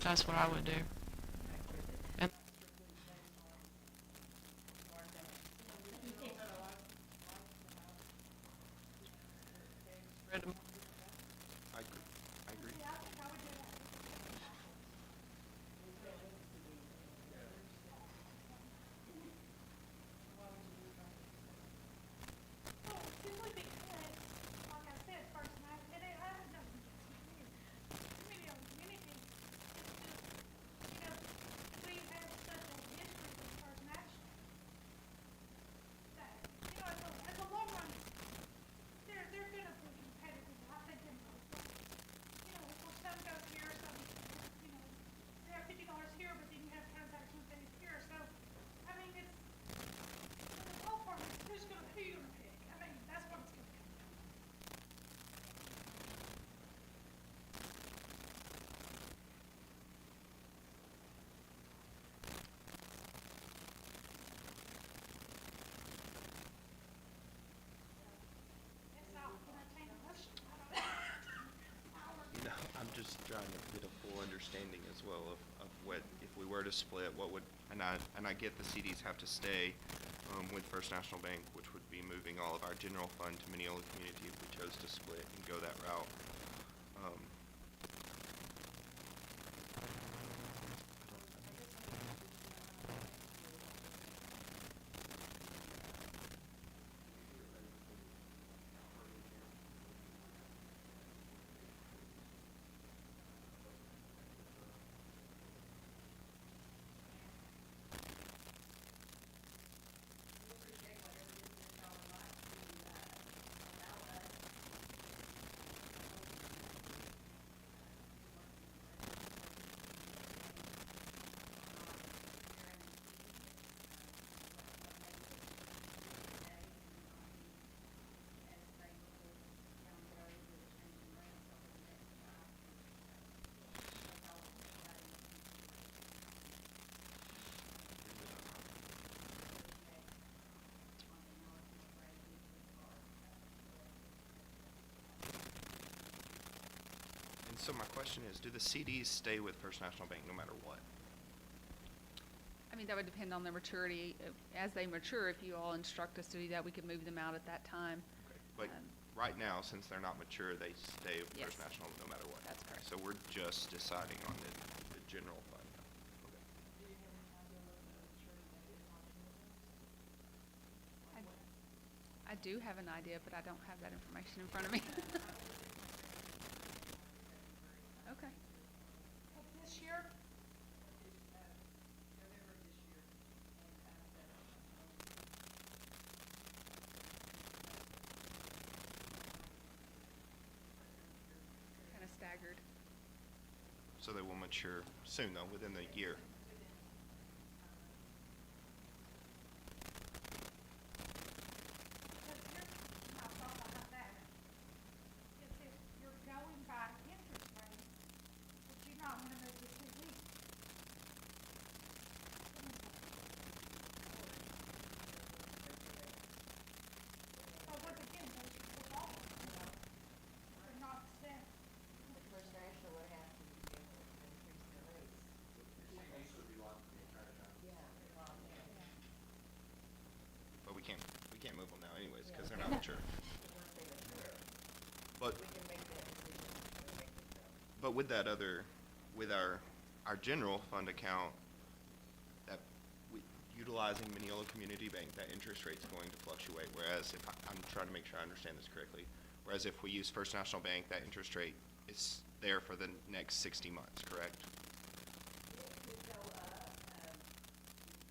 That's what I would do. And spread them. I agree. I agree. Yeah, I think I would do that. Well, simply because, like I said, First National, and it has nothing against you. Community-owned communities, it's just, we have such a history with First National. That, as a long run, they're gonna be competitive, I think, in both ways. Well, some goes here, some, they have $50 here, but then you have transactions fees here, so, I mean, it's, in the ballpark, who you gonna pick? I mean, that's what it's gonna come down to. Yes, I'll entertain a motion. I don't know. I'm just trying to get a full understanding as well of what, if we were to split, what would, and I get the CDs have to stay with First National Bank, which would be moving all of our general fund to Mineola Community if we chose to split and go that route. And so my question is, do the CDs stay with First National Bank no matter what? I mean, that would depend on their maturity. As they mature, if you all instruct us to do that, we could move them out at that time. Okay. But right now, since they're not mature, they stay with First Yes. National no matter what? That's correct. So we're just deciding on the general do have an idea, but I don't have that information in front of me. Okay. Of this year? November this year, Kind of staggered. So they will mature soon, though, within the year. Because here's my thought behind that. Is if you're going by interest rate, would you not want to move to 2 weeks? Well, once again, those are the laws, you know, they're not set. The First National would have to be able to increase their rates. CDs would be locked the entire time. But we can't move them now anyways, because they're not mature. Once they mature, But, we can make that decision and make it go. but with that other, with our general fund account, that we, utilizing Mineola Community Bank, that interest rate's going to fluctuate, whereas if, I'm trying to make sure I understand this correctly, whereas if we use First National Bank, that interest rate is there for the next 60 months, correct? It could go up,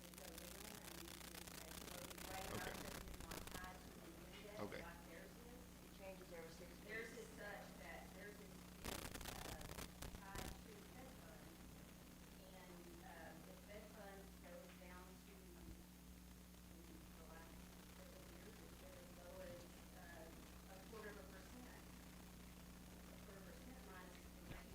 it could go down, and you could, right now, Okay. since it's not tied to the index Okay. like theirs is. It changes every 6 weeks. Theirs is such that theirs is tied to Fed funds, and, if Fed funds goes down to, in the last several years, it's been as low as, a quarter of a percent. A quarter of a percent minus the rate.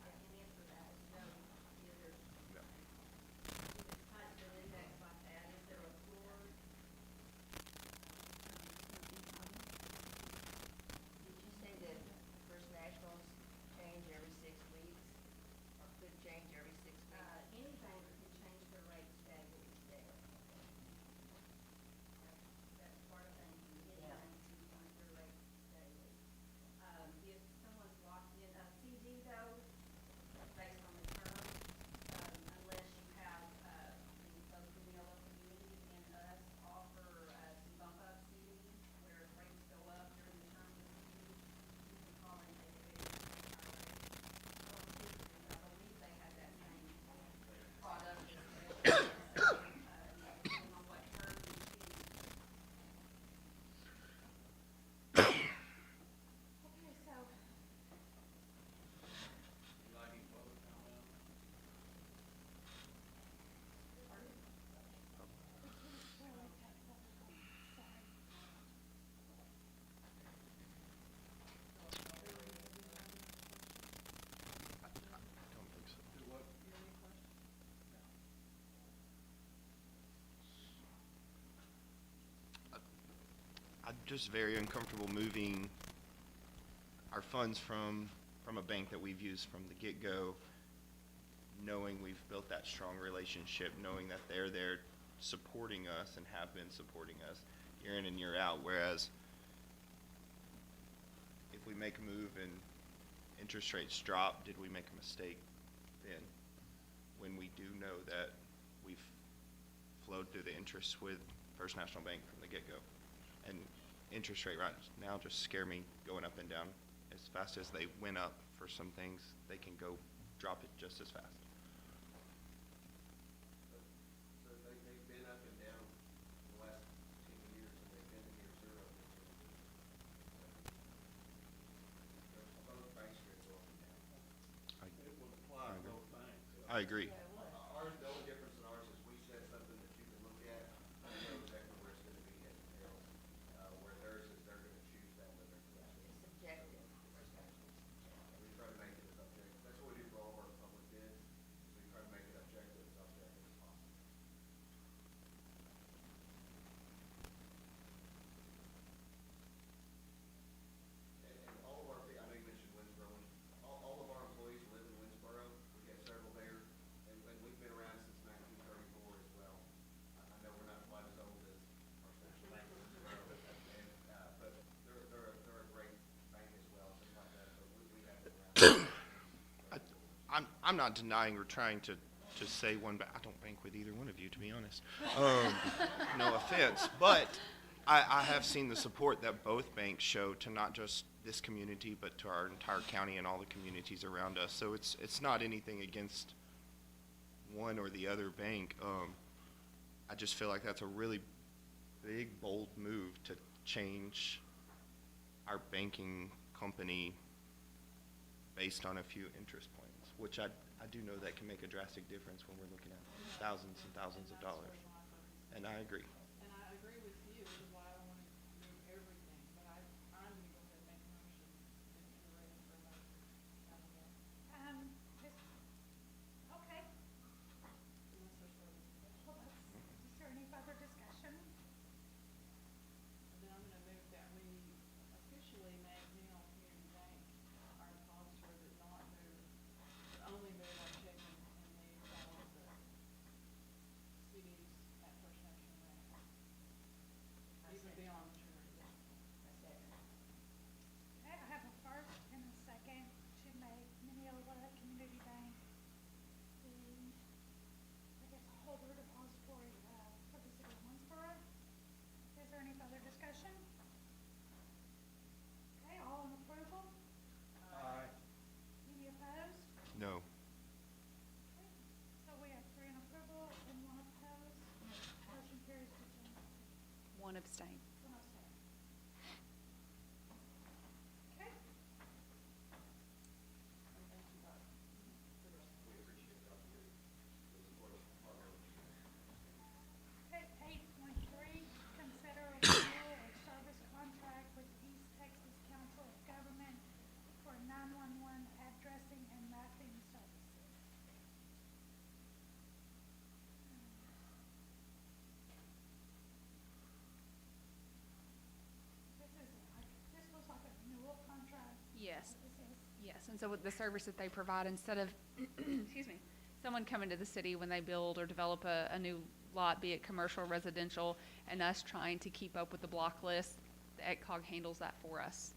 I can answer that, so, either, if it's tied to an index like that, is there a floor? Did you say that First Nationals change every 6 weeks, or could change every 6 weeks? Any bank can change their rates daily. That's part of banking, any Yeah. bank can change their rates daily. If someone's locked in a CD though, based on the term, unless you have, both the Mineola Community and us offer, some bump up CDs where if rates go up during the term of the CD, you can call and take advantage of our rates. I believe they have that same product as well, depending on what term you choose. Okay, so, You like any public comment on that? I don't think so. Do what? I'm just very uncomfortable moving our funds from a bank that we've used from the get-go, knowing we've built that strong relationship, knowing that they're there supporting us and have been supporting us year in and year out, whereas if we make a move and interest rates drop, did we make a mistake then? When we do know that we've flowed through the interest with First National Bank from the get-go. And interest rate right now just scare me going up and down. As fast as they went up for some things, they can go drop it just as fast. So they've been up and down the last 10 years, and they've been near zero. Both banks are going up and down. It would apply to both banks. I agree. Ours, the only difference in ours is we set something that you can look at, and know exactly where it's gonna be at the tail. Where theirs is, they're gonna choose that limit. It's subjective. We try to make it as objective, that's what we do for all of our public bids, is we try to make it objective as possible. And all of our, I know you mentioned Winnsboro, all of our employees live in Winnsboro, we have several there, and we've been around since 1934 as well. I know we're not quite as old as our Central Bank of Winnsboro, and, but they're a great bank as well, things like that, but we have been around. I'm not denying we're trying to to say one, but I don't bank with either one of you, to be honest. No offense, but I have seen the support that both banks show to not just this community, but to our entire county and all the communities around us. So it's not anything against one or the other bank. I just feel like that's a really big, bold move to change our banking company based on a few interest points, which I do know that can make a drastic difference when we're looking at thousands and thousands of dollars. And I agree. And I agree with you, which is why I want to move everything, but I'm going to go ahead and make a motion if you're ready for a motion. Okay. Unless there's further discussion. Well, is there any further discussion? And then I'm going to move that we officially make Mineola Community Bank our depository, but not move, but only move our checking and leave all of the CDs at First National Bank. Even beyond maturity. Okay, I have a first and a second to make Mineola Community Bank the, I guess, holder depository for the city of Winnsboro. Is there any further discussion? Okay, all in approval? Aye. Any opposed? No. Okay, so we have 3 in approval and 1 opposed. Motion carries to change. One abstain. 1 abstain. Okay. And thank you both for your support. Okay, 8.3, consider a renewal of service contract with East Texas Council of Government for 911 addressing and mapping services. This looks like a renewal contract. Yes. This is, Yes, and so with the service that they provide, instead of, excuse me, someone coming to the city when they build or develop a new lot, be it commercial or residential, and us trying to keep up with the block list, the ECOG handles that for us.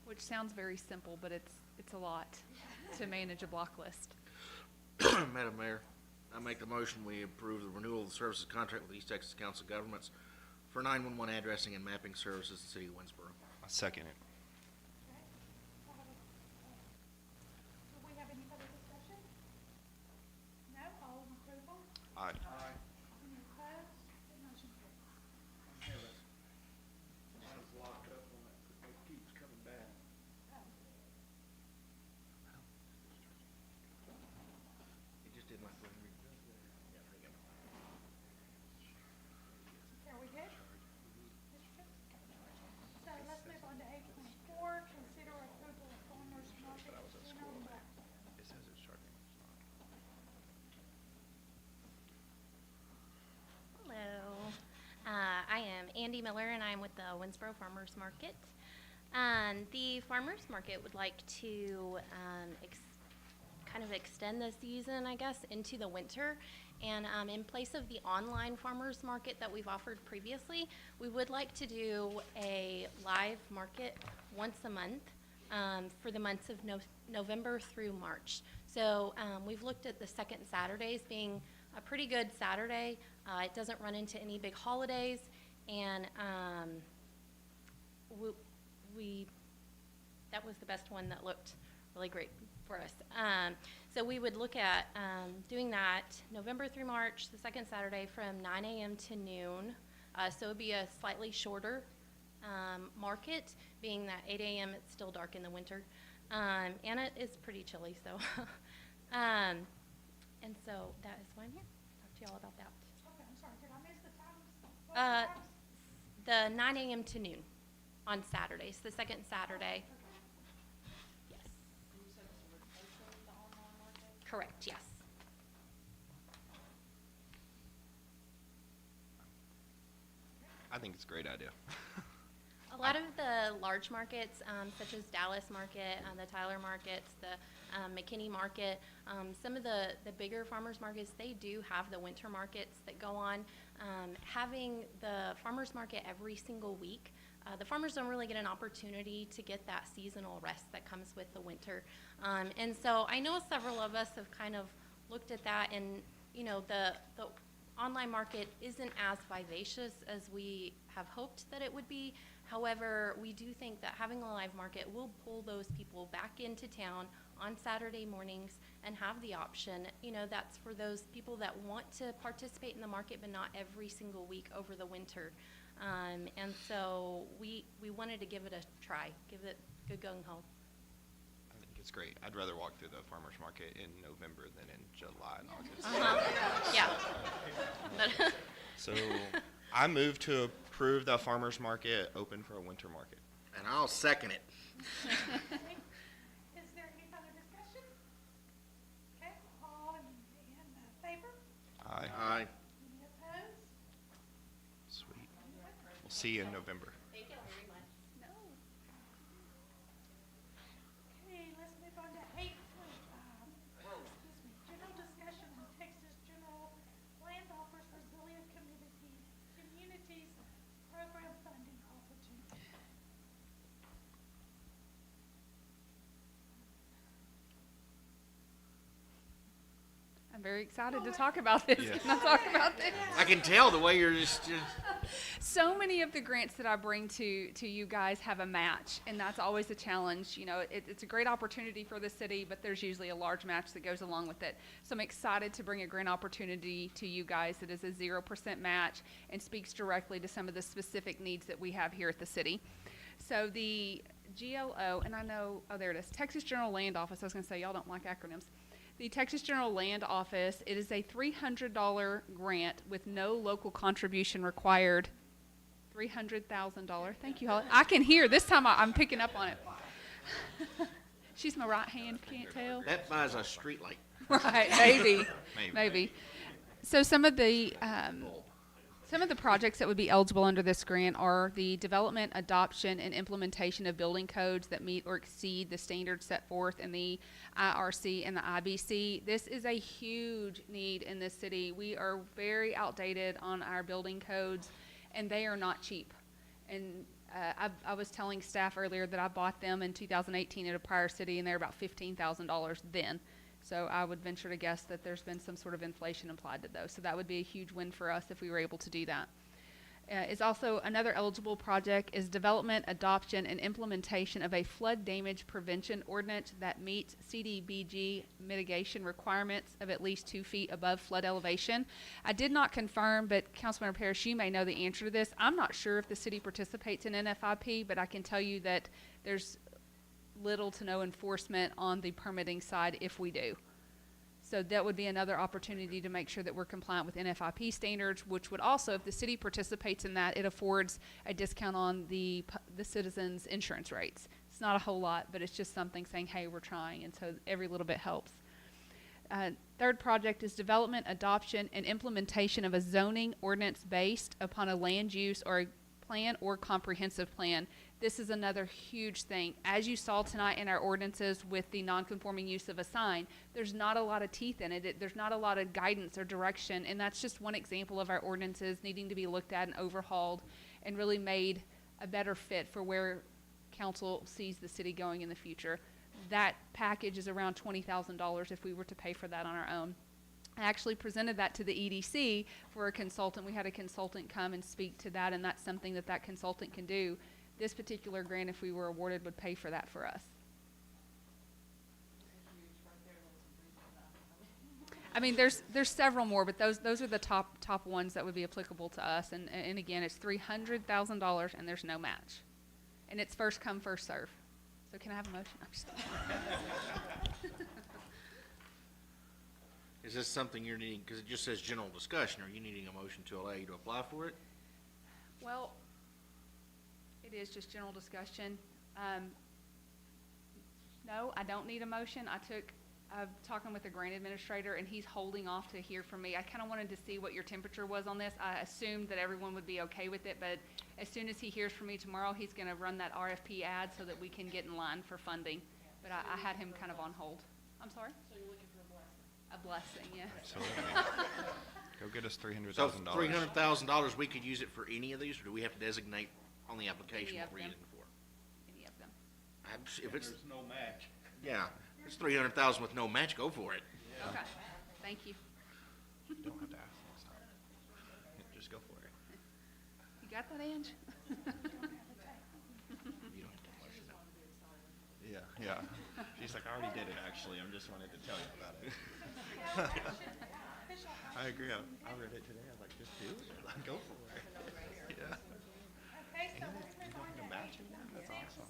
Which sounds very simple, but it's a lot to manage a block list. Madam Mayor, I make the motion we approve the renewal of the services contract with East Texas Council of Governments for 911 addressing and mapping services in the city of Winnsboro. I second it. okay. Do we have any further discussion? No, all in approval? Aye. Any opposed? The motion carries. Mine's locked up on it, it keeps coming back. It just did like when we. Yeah, there you go. Are we good? So let's move on to 8.4, consider approval of farmer's market dinner map. It says it's charging. Hello. I am Andy Miller, and I'm with the Winnsboro Farmers Market. The Farmers Market would like to kind of extend the season, I guess, into the winter. And in place of the online Farmers Market that we've offered previously, we would like to do a live market once a month for the months of November through March. So we've looked at the second Saturdays being a pretty good Saturday. It doesn't run into any big holidays, and that was the best one that looked really great for us. So we would look at doing that November through March, the second Saturday from 9 a.m. to noon. So it would be a slightly shorter market, being that 8 a.m. it's still dark in the winter. And it is pretty chilly, so. And so that is why I'm here, talk to y'all about that. Okay, I'm sorry, did I miss the times? What were the times? The 9 a.m. to noon on Saturdays, the second Saturday. Yes, And you said it's a replacement of the online market? correct, yes. I think it's a great idea. A lot of the large markets, such as Dallas Market, the Tyler Markets, the McKinney Market, some of the bigger farmers markets, they do have the winter markets that go on. Having the farmers market every single week the farmers don't really get an opportunity to get that seasonal rest that comes with the winter. And so I know several of us have kind of looked at that, and the online market isn't as vivacious as we have hoped that it would be. However, we do think that having a live market will pull those people back into town on Saturday mornings and have the option. That's for those people that want to participate in the market, but not every single week over the winter. And so we wanted to give it a try, give it good gung-ho. I think it's great. I'd rather walk through the farmer's market in November than in July and August. Yeah. But So I move to approve the farmer's market open for a winter market. And I'll second it. Is there any further discussion? Okay, all in favor? Aye. Aye. Any opposed? Sweet. We'll see you in November. thank you very much. No. Okay, let's move on to 8. Excuse me, general discussion on Texas General Land offers resilient communities program funding opportunity. I'm very excited to talk about this. Yes. Can I talk about this? I can tell the way you're just So many of the grants that I bring to you guys have a match, and that's always a challenge. It's a great opportunity for the city, but there's usually a large match that goes along with it. So I'm excited to bring a grant opportunity to you guys that is a 0% match and speaks directly to some of the specific needs that we have here at the city. So the GLO, and I know, oh, there it is, Texas General Land Office. I was going to say, y'all don't like acronyms. The Texas General Land Office, it is a $300 grant with no local contribution required. $300,000. Thank you, Holly. I can hear. This time I'm picking up on it. She's my right hand, can't tell. that buys a street light. Right, maybe. Maybe. So some of the projects that would be eligible under this grant are the development, adoption, and implementation of building codes that meet or exceed the standards set forth in the IRC and the IBC. This is a huge need in this city. We are very outdated on our building codes, and they are not cheap. And I was telling staff earlier that I bought them in 2018 at a prior city, and they're about $15,000 then. So I would venture to guess that there's been some sort of inflation applied to those. So that would be a huge win for us if we were able to do that. Is also another eligible project is development, adoption, and implementation of a flood damage prevention ordinance that meets CDBG mitigation requirements of at least 2 feet above flood elevation. I did not confirm, but Councilmember Parrish, you may know the answer to this. I'm not sure if the city participates in NFIP, but I can tell you that there's little to no enforcement on the permitting side if we do. So that would be another opportunity to make sure that we're compliant with NFIP standards, which would also, if the city participates in that, it affords a discount on the citizens' insurance rates. It's not a whole lot, but it's just something saying, hey, we're trying, and so every little bit helps. Third project is development, adoption, and implementation of a zoning ordinance based upon a land use or a plan or comprehensive plan. This is another huge thing. As you saw tonight in our ordinances with the non-conforming use of a sign, there's not a lot of teeth in it. There's not a lot of guidance or direction, and that's just one example of our ordinances needing to be looked at and overhauled and really made a better fit for where council sees the city going in the future. That package is around $20,000 if we were to pay for that on our own. I actually presented that to the EDC for a consultant. We had a consultant come and speak to that, and that's something that consultant can do. This particular grant, if we were awarded, would pay for that for us. I mean, there's several more, but those are the top ones that would be applicable to us. And again, it's $300,000, and there's no match, and it's first come, first serve. So can I have a motion? I'm just kidding. Is this something you're needing, because it just says general discussion, are you needing a motion to allow you to apply for it? Well, it is just general discussion. No, I don't need a motion. I'm talking with the grant administrator, and he's holding off to hear from me. I kind of wanted to see what your temperature was on this. I assumed that everyone would be okay with it, but as soon as he hears from me tomorrow, he's going to run that RFP ad so that we can get in line for funding. But I had him kind of on hold. I'm sorry? So you're looking for a blessing? A blessing, yes. Absolutely. Go get us $300,000. So $300,000, we could use it for any of these, or do we have to designate On the application, Any what of we're them. using it for. Any of them. If it's, There's no match. yeah, if it's 300,000 with no match, go for it. Okay, thank you. You don't have to ask next time. Just go for it. You got that, Ange? You don't have to question it. Yeah. She's like, I already did it, actually. I'm just wanted to tell you about it. I agree. I read it today. I was like, just do it. Like, go for it. Yeah. Okay, so And let's you move don't on to have to match eight. it. That's awesome.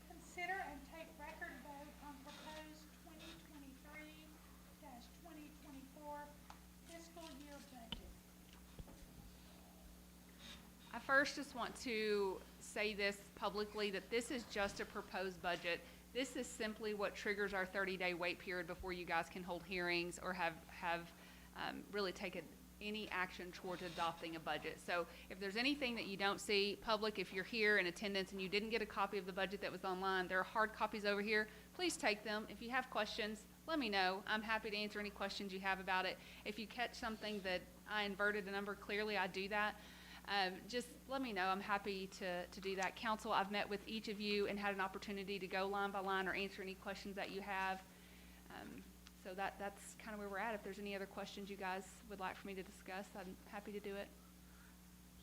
Consider and take record vote on proposed 2023-2024 fiscal year budget. I first just want to say this publicly, that this is just a proposed budget. This is simply what triggers our 30-day wait period before you guys can hold hearings or have really taken any action towards adopting a budget. So if there's anything that you don't see, public, if you're here in attendance and you didn't get a copy of the budget that was online, there are hard copies over here. Please take them. If you have questions, let me know. I'm happy to answer any questions you have about it. If you catch something that I inverted a number, clearly I do that. Just let me know. I'm happy to do that. Council, I've met with each of you and had an opportunity to go line by line or answer any questions that you have. So that's kind of where we're at. If there's any other questions you guys would like for me to discuss, I'm happy to do it.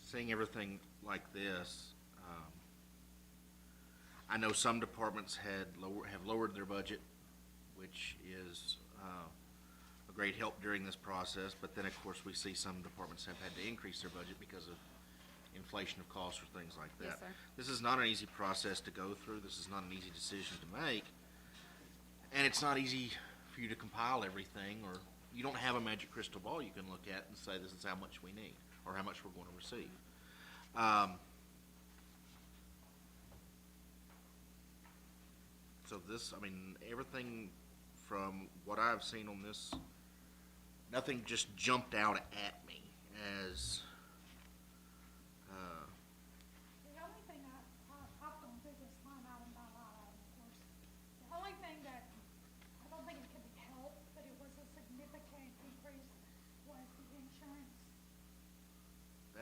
Seeing everything like this, I know some departments have lowered their budget, which is a great help during this process. But then, of course, we see some departments have had to increase their budget because of inflation of costs or things like that. Yes, sir. This is not an easy process to go through. This is not an easy decision to make. And it's not easy for you to compile everything, or you don't have a magic crystal ball you can look at and say this is how much we need or how much we're going to receive. So this, I mean, everything from what I've seen on this, nothing just jumped out at me as, The only thing I've gone through this line item by line item, of course. The only thing that, I don't think it could be helped, but it was a significant increase, was the insurance.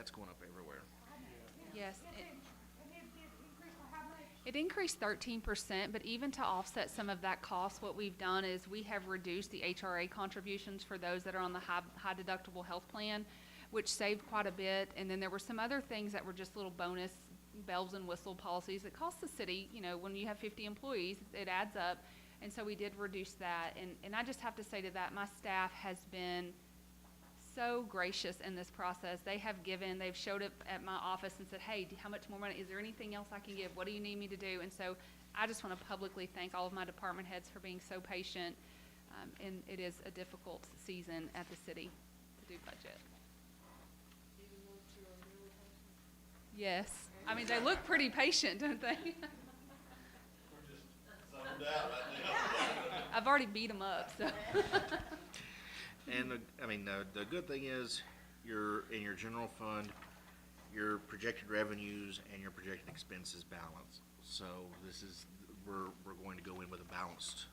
that's going up everywhere. Yes, And it increased by how much? It increased 13%, but even to offset some of that cost, what we've done is we have reduced the HRA contributions for those that are on the high deductible health plan, which saved quite a bit. And then there were some other things that were just little bonus bells and whistle policies that cost the city, when you have 50 employees, it adds up. And so we did reduce that. And I just have to say to that, my staff has been so gracious in this process. They've showed up at my office and said, hey, how much more money? Is there anything else I can give? What do you need me to do? And so I just want to publicly thank all of my department heads for being so patient. And it is a difficult season at the city to do budget. Yes. I mean, they look pretty patient, don't they? I've already beat them up, so. And the good thing is, in your general fund, your projected revenues and your projected expenses balance. So we're going to go in with a balanced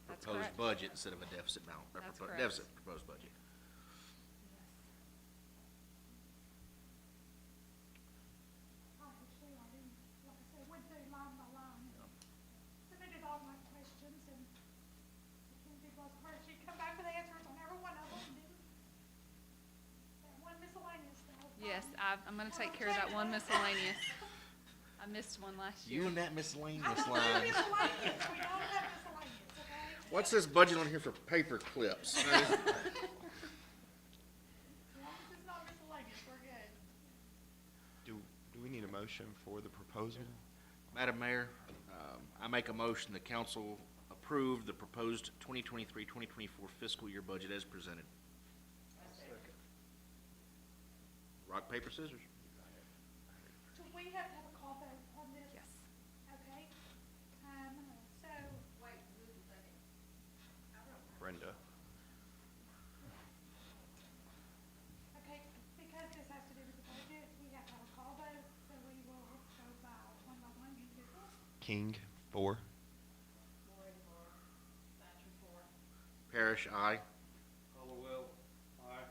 That's proposed correct. budget instead of a deficit balance, That's correct. deficit proposed budget. Obviously, I didn't, like I said, went through line by line, submitted all my questions, and Mackenzie was first, she come back with answers on every one of them, didn't. That one miscellaneous though. Yes, I'm going to take care of that one miscellaneous. I missed one last year. You and that miscellaneous I don't line. have miscellaneous, we don't have miscellaneous, okay? What's this budget on here for paper clips? As long as it's not miscellaneous, we're good. Do we need a motion for the proposal? Madam Mayor, I make a motion the council approve the proposed 2023-2024 fiscal year budget as presented. Rock, paper, scissors. Do we have to have a call vote on this? Yes. Okay, so. Brenda. Okay, because this has to do with the budget, we have to have a call vote, so we will go by one individual. King, 4. Parrish, aye. Hollowell, aye.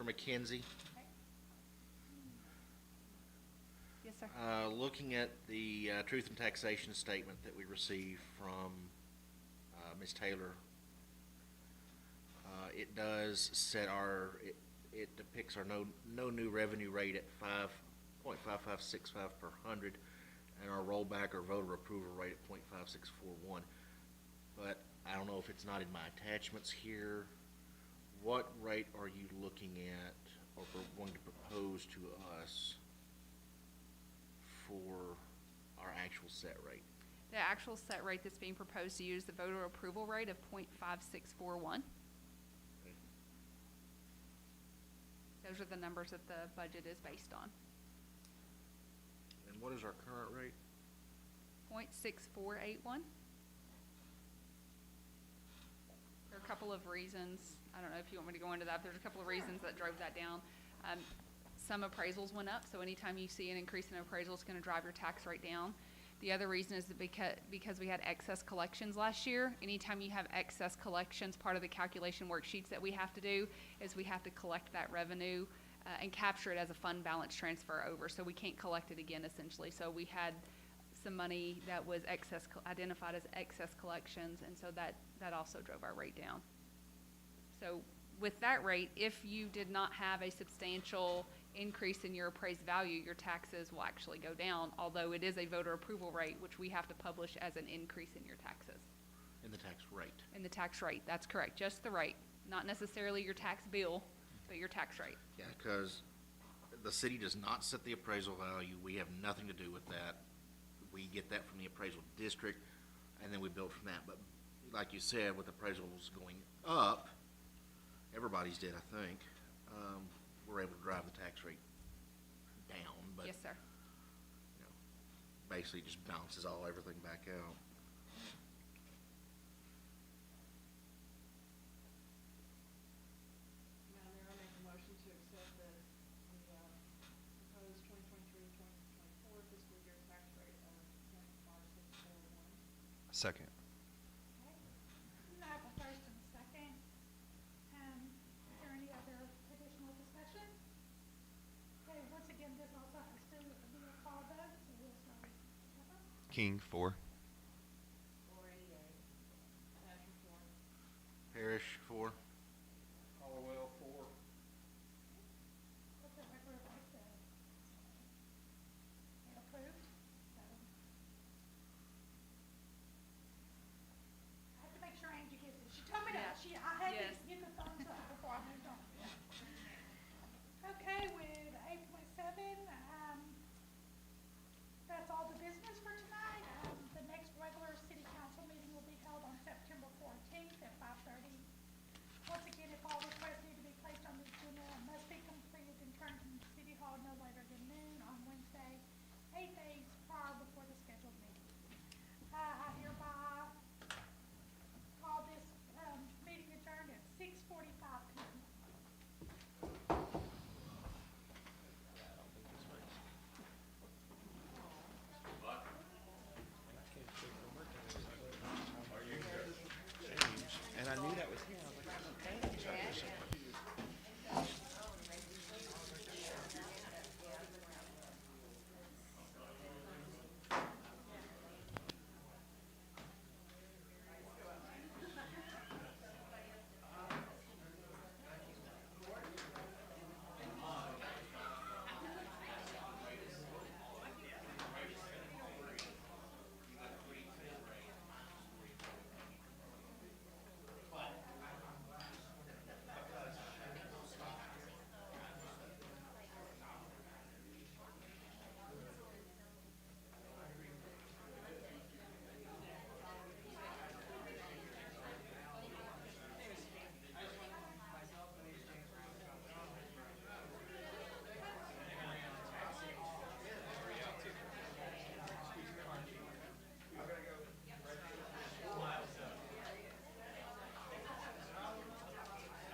McKenzie. Yes, sir. Looking at the truth and taxation statement that we received from Ms. Taylor, it does set it depicts our no new revenue rate at 5.5565 per hundred, and our rollback or voter approval rate at 0.5641. But I don't know if it's not in my attachments here. What rate are you looking at or going to propose to us for our actual set rate? The actual set rate that's being proposed to you is the voter approval rate of 0.5641. Okay. Those are the numbers that the budget is based on. And what is our current rate? 0.6481. There are a couple of reasons. I don't know if you want me to go into that. There's a couple of reasons that drove that down. Some appraisals went up, so anytime you see an increase in appraisal, it's going to drive your tax rate down. The other reason is that because we had excess collections last year. Anytime you have excess collections, part of the calculation worksheets that we have to do is we have to collect that revenue and capture it as a fund balance transfer over. So we can't collect it again, essentially. So we had some money that was identified as excess collections, and so that also drove our rate down. So with that rate, if you did not have a substantial increase in your appraised value, your taxes will actually go down, although it is a voter approval rate, which we have to publish as an increase in your taxes. In the tax rate. In the tax rate, that's correct, just the rate, not necessarily your tax bill, but your tax rate. Yeah, because the city does not set the appraisal value. We have nothing to do with that. We get that from the appraisal district, and then we build from that. But like you said, with appraisals going up, everybody's did, I think, we're able to drive the tax rate down. But, Yes, sir. you know, basically just balances everything back out. Madam Mayor, I make a motion to accept the proposed 2023-2024 fiscal year tax rate of 0.5641. Second. Okay. I have a first and a second. Is there any other additional discussion? Okay, once again, this also has to be a call vote, so we'll start with Pepper. King, 4.